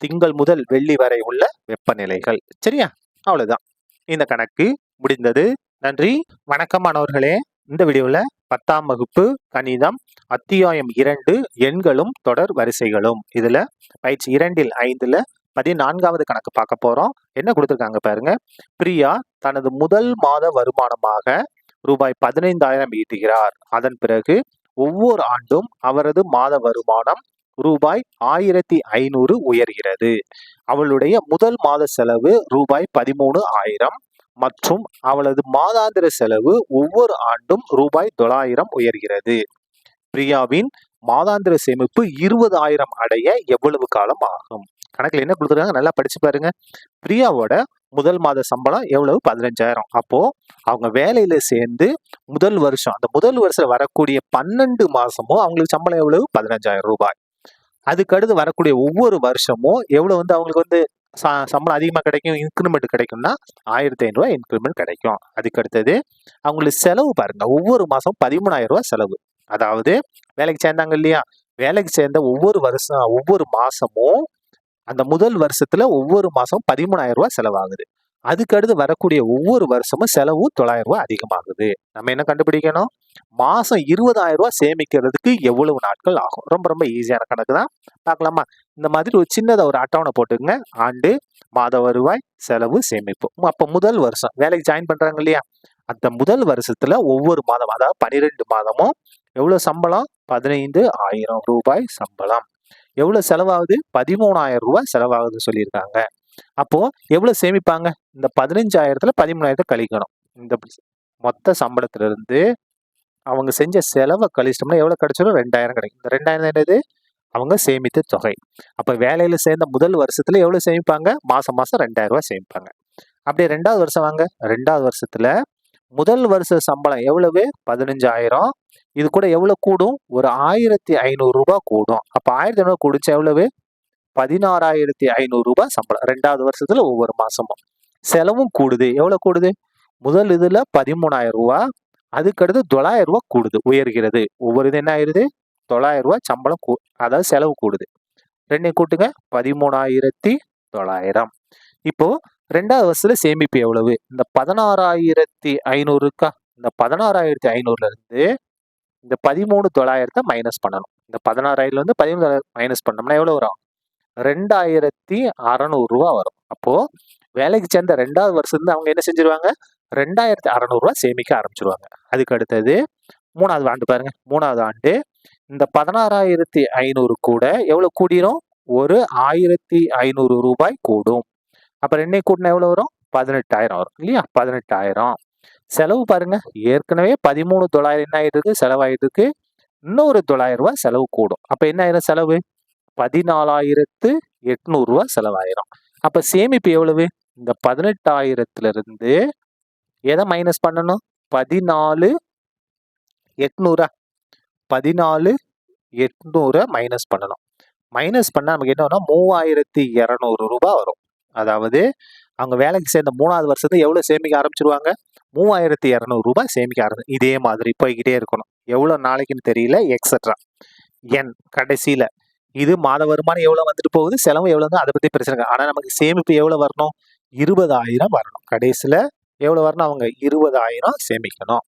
திங்கள் முதல் வெள்ளி வரை உள்ள வெப்பநிலைகள். சரியா? அவ்வளவுதான். இந்த கணக்கு முடிந்தது. நன்றி. வணக்கம் மாணவர்களே. இந்த வீடியோவில் 10ஆம் வகுப்பு கணிதம் அத்தியாயம் 2 எண்களும் தொடர் வரிசைகளும் இதுல பயிற்சி 2ல் 5ல 14வது கணக்கு பார்க்க போறோம். என்ன கொடுத்திருக்காங்க பாருங்க. பிரியா தனது முதல் மாத வருமானமாக ரூபாய் 15,000 ஈட்டுகிறார். அதன் பிறகு ஒவ்வொரு ஆண்டும் அவரது மாத வருமானம் ரூபாய் 1,500 உயர்கிறது. அவளுடைய முதல் மாத செலவு ரூபாய் 13,000 மற்றும் அவளது மாதாந்திர செலவு ஒவ்வொரு ஆண்டும் ரூபாய் 900 உயர்கிறது. பிரியாவின் மாதாந்திர சேமிப்பு 20,000 அடைய எவ்வளவு காலம் ஆகும்? கணக்குல என்ன கொடுத்துருக்காங்க நல்லா படிச்சு பாருங்க. பிரியாவோட முதல் மாத சம்பளம் எவ்வளவு? 15,000. அப்போ அவங்க வேலையில சேர்ந்து முதல் வருஷம், அந்த முதல் வருஷம் வரக்கூடிய 12 மாசமும் அவங்களுக்கு சம்பளம் எவ்வளவு? 15,000 ரூபாய். அதுக்கடுத்து வரக்கூடிய ஒவ்வொரு வருஷமும் எவ்வளவு அவங்களுக்கு சம்பளம் அதிகமா கிடைக்கும், இன்கிரிமெண்ட் கிடைக்கும்னா 1,500 ரூபாய் இன்கிரிமெண்ட் கிடைக்கும். அதுக்கு அடுத்தது அவங்களுக்கு செலவு பாருங்க. ஒவ்வொரு மாசம் 13,000 ரூபாய் செலவு. அதாவது வேலைக்கு சேர்ந்தாங்க இல்லையா, வேலைக்கு சேர்ந்த ஒவ்வொரு மாசமும் அந்த முதல் வருஷத்துல ஒவ்வொரு மாசம் 13,000 ரூபாய் செலவாகுது. அதுக்கு அடுத்து வரக்கூடிய ஒவ்வொரு வருஷமும் செலவு 900 ரூபாய் அதிகமாகுது. நம்ம என்ன கண்டுபிடிக்கணும்? மாசம் 20,000 ரூபாய் சேமிக்கிறதுக்கு எவ்வளவு நாட்கள் ஆகும்? ரொம்ப ரொம்ப ஈஸியான கணக்கு தான். பார்க்கலாமா? இந்த மாதிரி ஒரு சின்னதா ஒரு அட்டவணை போட்டுங்க. ஆண்டு, மாத வருவாய், செலவு, சேமிப்பு. அப்ப முதல் வருஷம் வேலைக்கு ஜாயின் பண்றாங்க இல்லையா, அந்த முதல் வருஷத்துல ஒவ்வொரு மாதம், அதாவது 12 மாதமும் எவ்வளவு சம்பளம்? 15,000 ரூபாய் சம்பளம். எவ்வளவு செலவாகுது? 13,000 ரூபாய் செலவாகுதுன்னு சொல்லியிருக்காங்க. அப்போ எவ்வளவு சேமிப்பாங்க? இந்த 15,000த்துல 13,000 கழிக்கணும். இந்த மொத்த சம்பளத்துல இருந்து அவங்க செஞ்ச செலவை கழிச்சிட்டோம்னா எவ்வளவு கிடைச்சிடும்? 2,000 கிடைக்கும். இந்த 2,000 என்னது? அவங்க சேமித்த தொகை. அப்ப வேலையில சேர்ந்த முதல் வருஷத்துல எவ்வளவு சேமிப்பாங்க? மாசம் மாசம் 2,000 ரூபாய் சேமிப்பாங்க. அப்படியே 2வது வருஷம் வாங்க. 2வது வருஷத்துல முதல் வருஷ சம்பளம் எவ்வளவு? 15,000. இது கூட எவ்வளவு கூடும்? ஒரு 1,500 ரூபாய் கூடும். அப்ப 1,500 கூடிச்சா எவ்வளவு? 16,500 ரூபாய் சம்பளம் 2வது வருஷத்துல ஒவ்வொரு மாசமும். செலவும் கூடுது. எவ்வளவு கூடுது? முதல் இதுல 13,000 ரூபாய், அதுக்கடுத்து 900 ரூபாய் கூடுது, உயர்கிறது. ஒவ்வொரு இது என்ன ஆயிருது? 900 ரூபாய் சம்பளம் அதாவது செலவு கூடுது. ரெண்டையும் கூட்டுங்க, 13,900. இப்போ 2வது வருஷத்துல சேமிப்பு எவ்வளவு? இந்த 16,500 இருக்கா, இந்த 16,500ல இருந்து இந்த 13,900 மைனஸ் பண்ணணும். இந்த 16,000ல இருந்து 13,900 மைனஸ் பண்ணோம்னா எவ்வளவு வரும்? 2,600 ரூபாய் வரும். அப்போ வேலைக்கு சேர்ந்த 2வது வருஷத்துல அவங்க என்ன செஞ்சிருவாங்க? 2,600 ரூபாய் சேமிக்க ஆரம்பிச்சிருவாங்க. அதுக்கு அடுத்தது 3வது ஆண்டு பாருங்க. 3வது ஆண்டு இந்த 16,500 கூட எவ்வளவு கூடிரும்? ஒரு 1,500 ரூபாய் கூடும். அப்ப ரெண்டையும் கூட்டினா எவ்வளவு வரும்? 18,000 வரும் இல்லையா? 18,000. செலவு பாருங்க, ஏற்கனவே 13,900 என்ன ஆயிட்டு இருக்கு? செலவாயிட்டு இருக்கு. இன்னொரு 900 ரூபாய் செலவு கூடும். அப்ப என்ன ஆயிரும் செலவு? 14,800 ரூபாய் செலவாயிரும். அப்ப சேமிப்பு எவ்வளவு? இந்த 18,000ல இருந்து எதை மைனஸ் பண்ணணும்? 14,800 14,800 மைனஸ் பண்ணணும். மைனஸ் பண்ணா நமக்கு என்ன வரும்? 3,200 ரூபாய் வரும். அதாவது அவங்க வேலைக்கு சேர்ந்த 3வது வருஷத்துல எவ்வளவு சேமிக்க ஆரம்பிச்சிருவாங்க? 3,200 ரூபாய் சேமிக்க ஆரம்பிச்சு. இதே மாதிரி போய்கிட்டே இருக்கணும். எவ்வளவு நாளைக்குன்னு தெரியல, எக்ஸெட்ரா. என் கடைசியில இது மாத வருமானம் எவ்வளவு வந்துட்டு போகுது, செலவு எவ்வளவு, அதை பத்தி பிரச்சனை. ஆனா நமக்கு சேமிப்பு எவ்வளவு வரணும்? 20,000 வரணும். கடைசியில எவ்வளவு வரணும்? அவங்க 20,000 சேமிக்கணும்.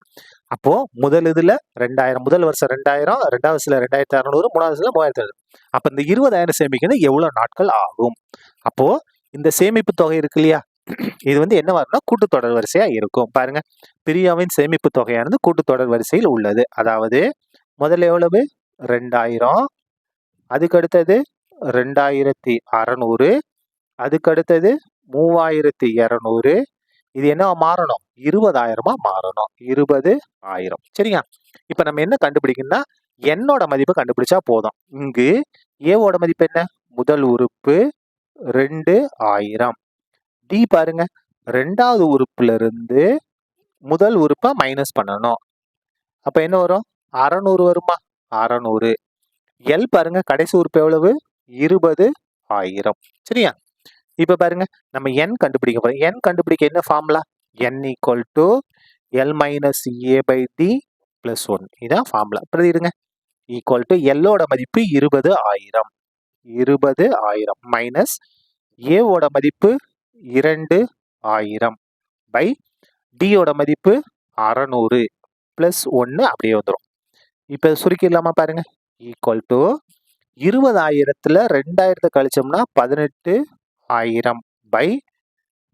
அப்போ முதல் இதுல 2,000, முதல் வருஷம் 2,000, 2வது வருஷத்துல 2,600, 3வது வருஷத்துல 3,500. அப்ப இந்த 20,000 சேமிக்கணும் எவ்வளவு நாட்கள் ஆகும்? அப்போ இந்த சேமிப்பு தொகை இருக்கு இல்லையா, இது என்ன வரும்னா கூட்டுத்தொடர் வரிசையா இருக்கும். பாருங்க, பிரியாவின் சேமிப்பு தொகையானது கூட்டுத்தொடர் வரிசையில் உள்ளது. அதாவது முதல்ல எவ்வளவு? 2,000, அதுக்கு அடுத்தது 2,600, அதுக்கு அடுத்தது 3,200. இது என்ன மாறணும்? 20,000 மாறணும். 20,000. சரியா? இப்ப நம்ம என்ன கண்டுபிடிக்கணும்னா என்னோட மதிப்பு கண்டுபிடிச்சா போதும். இங்கு ஏவோட மதிப்பு என்ன? முதல் உறுப்பு 2,000. டி பாருங்க, 2வது உறுப்புல இருந்து முதல் உறுப்பை மைனஸ் பண்ணணும். அப்ப என்ன வரும்? 600 வருமா? 600. எல் பாருங்க, கடைசி உறுப்பு எவ்வளவு? 20,000. சரியா? இப்ப பாருங்க, நம்ம என் கண்டுபிடிக்க போறோம். என் கண்டுபிடிக்க என்ன ஃபார்முலா? n = L - A/D + 1. இதான் ஃபார்முலா. பிரதிடுங்க. = எல்லோட மதிப்பு 20,000. 20,000 மைனஸ் ஏவோட மதிப்பு 2,000 பை டியோட மதிப்பு 600 + 1 அப்படியே வந்துடும். இப்ப சுருக்கிடலாமா பாருங்க. = 20,000த்துல 2,000 கழிச்சோம்னா 18,000. 1000 பை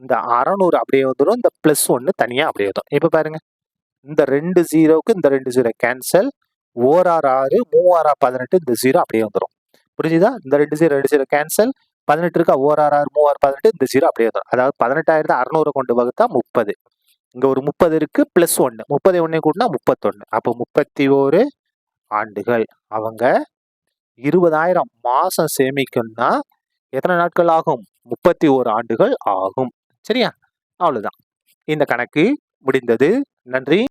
இந்த 600 அப்படியே வந்துடும். இந்த பிளஸ் 1 தனியா அப்படியே வந்துடும். இப்ப பாருங்க, இந்த 2 0க்கு இந்த 2 0 கேன்சல். 4 6 6, 3 6 18, இந்த 0 அப்படியே வந்துடும். புரிஞ்சுதா? இந்த 2 0 கேன்சல். 18 இருக்கா, 4 6 6, 3 6 18, இந்த 0 அப்படியே வந்துடும். அதாவது 18,600 கொண்டு வகுத்தா 30. இங்க ஒரு 30 இருக்கு, பிளஸ் 1. 30 1 கூட்டினா 31. அப்போ 31 ஆண்டுகள். அவங்க 20,000 மாசம் சேமிக்கணும்னா எத்தனை நாட்கள் ஆகும்? 31 ஆண்டுகள் ஆகும். சரியா? அவ்வளவுதான். இந்த கணக்கு முடிந்தது. நன்றி.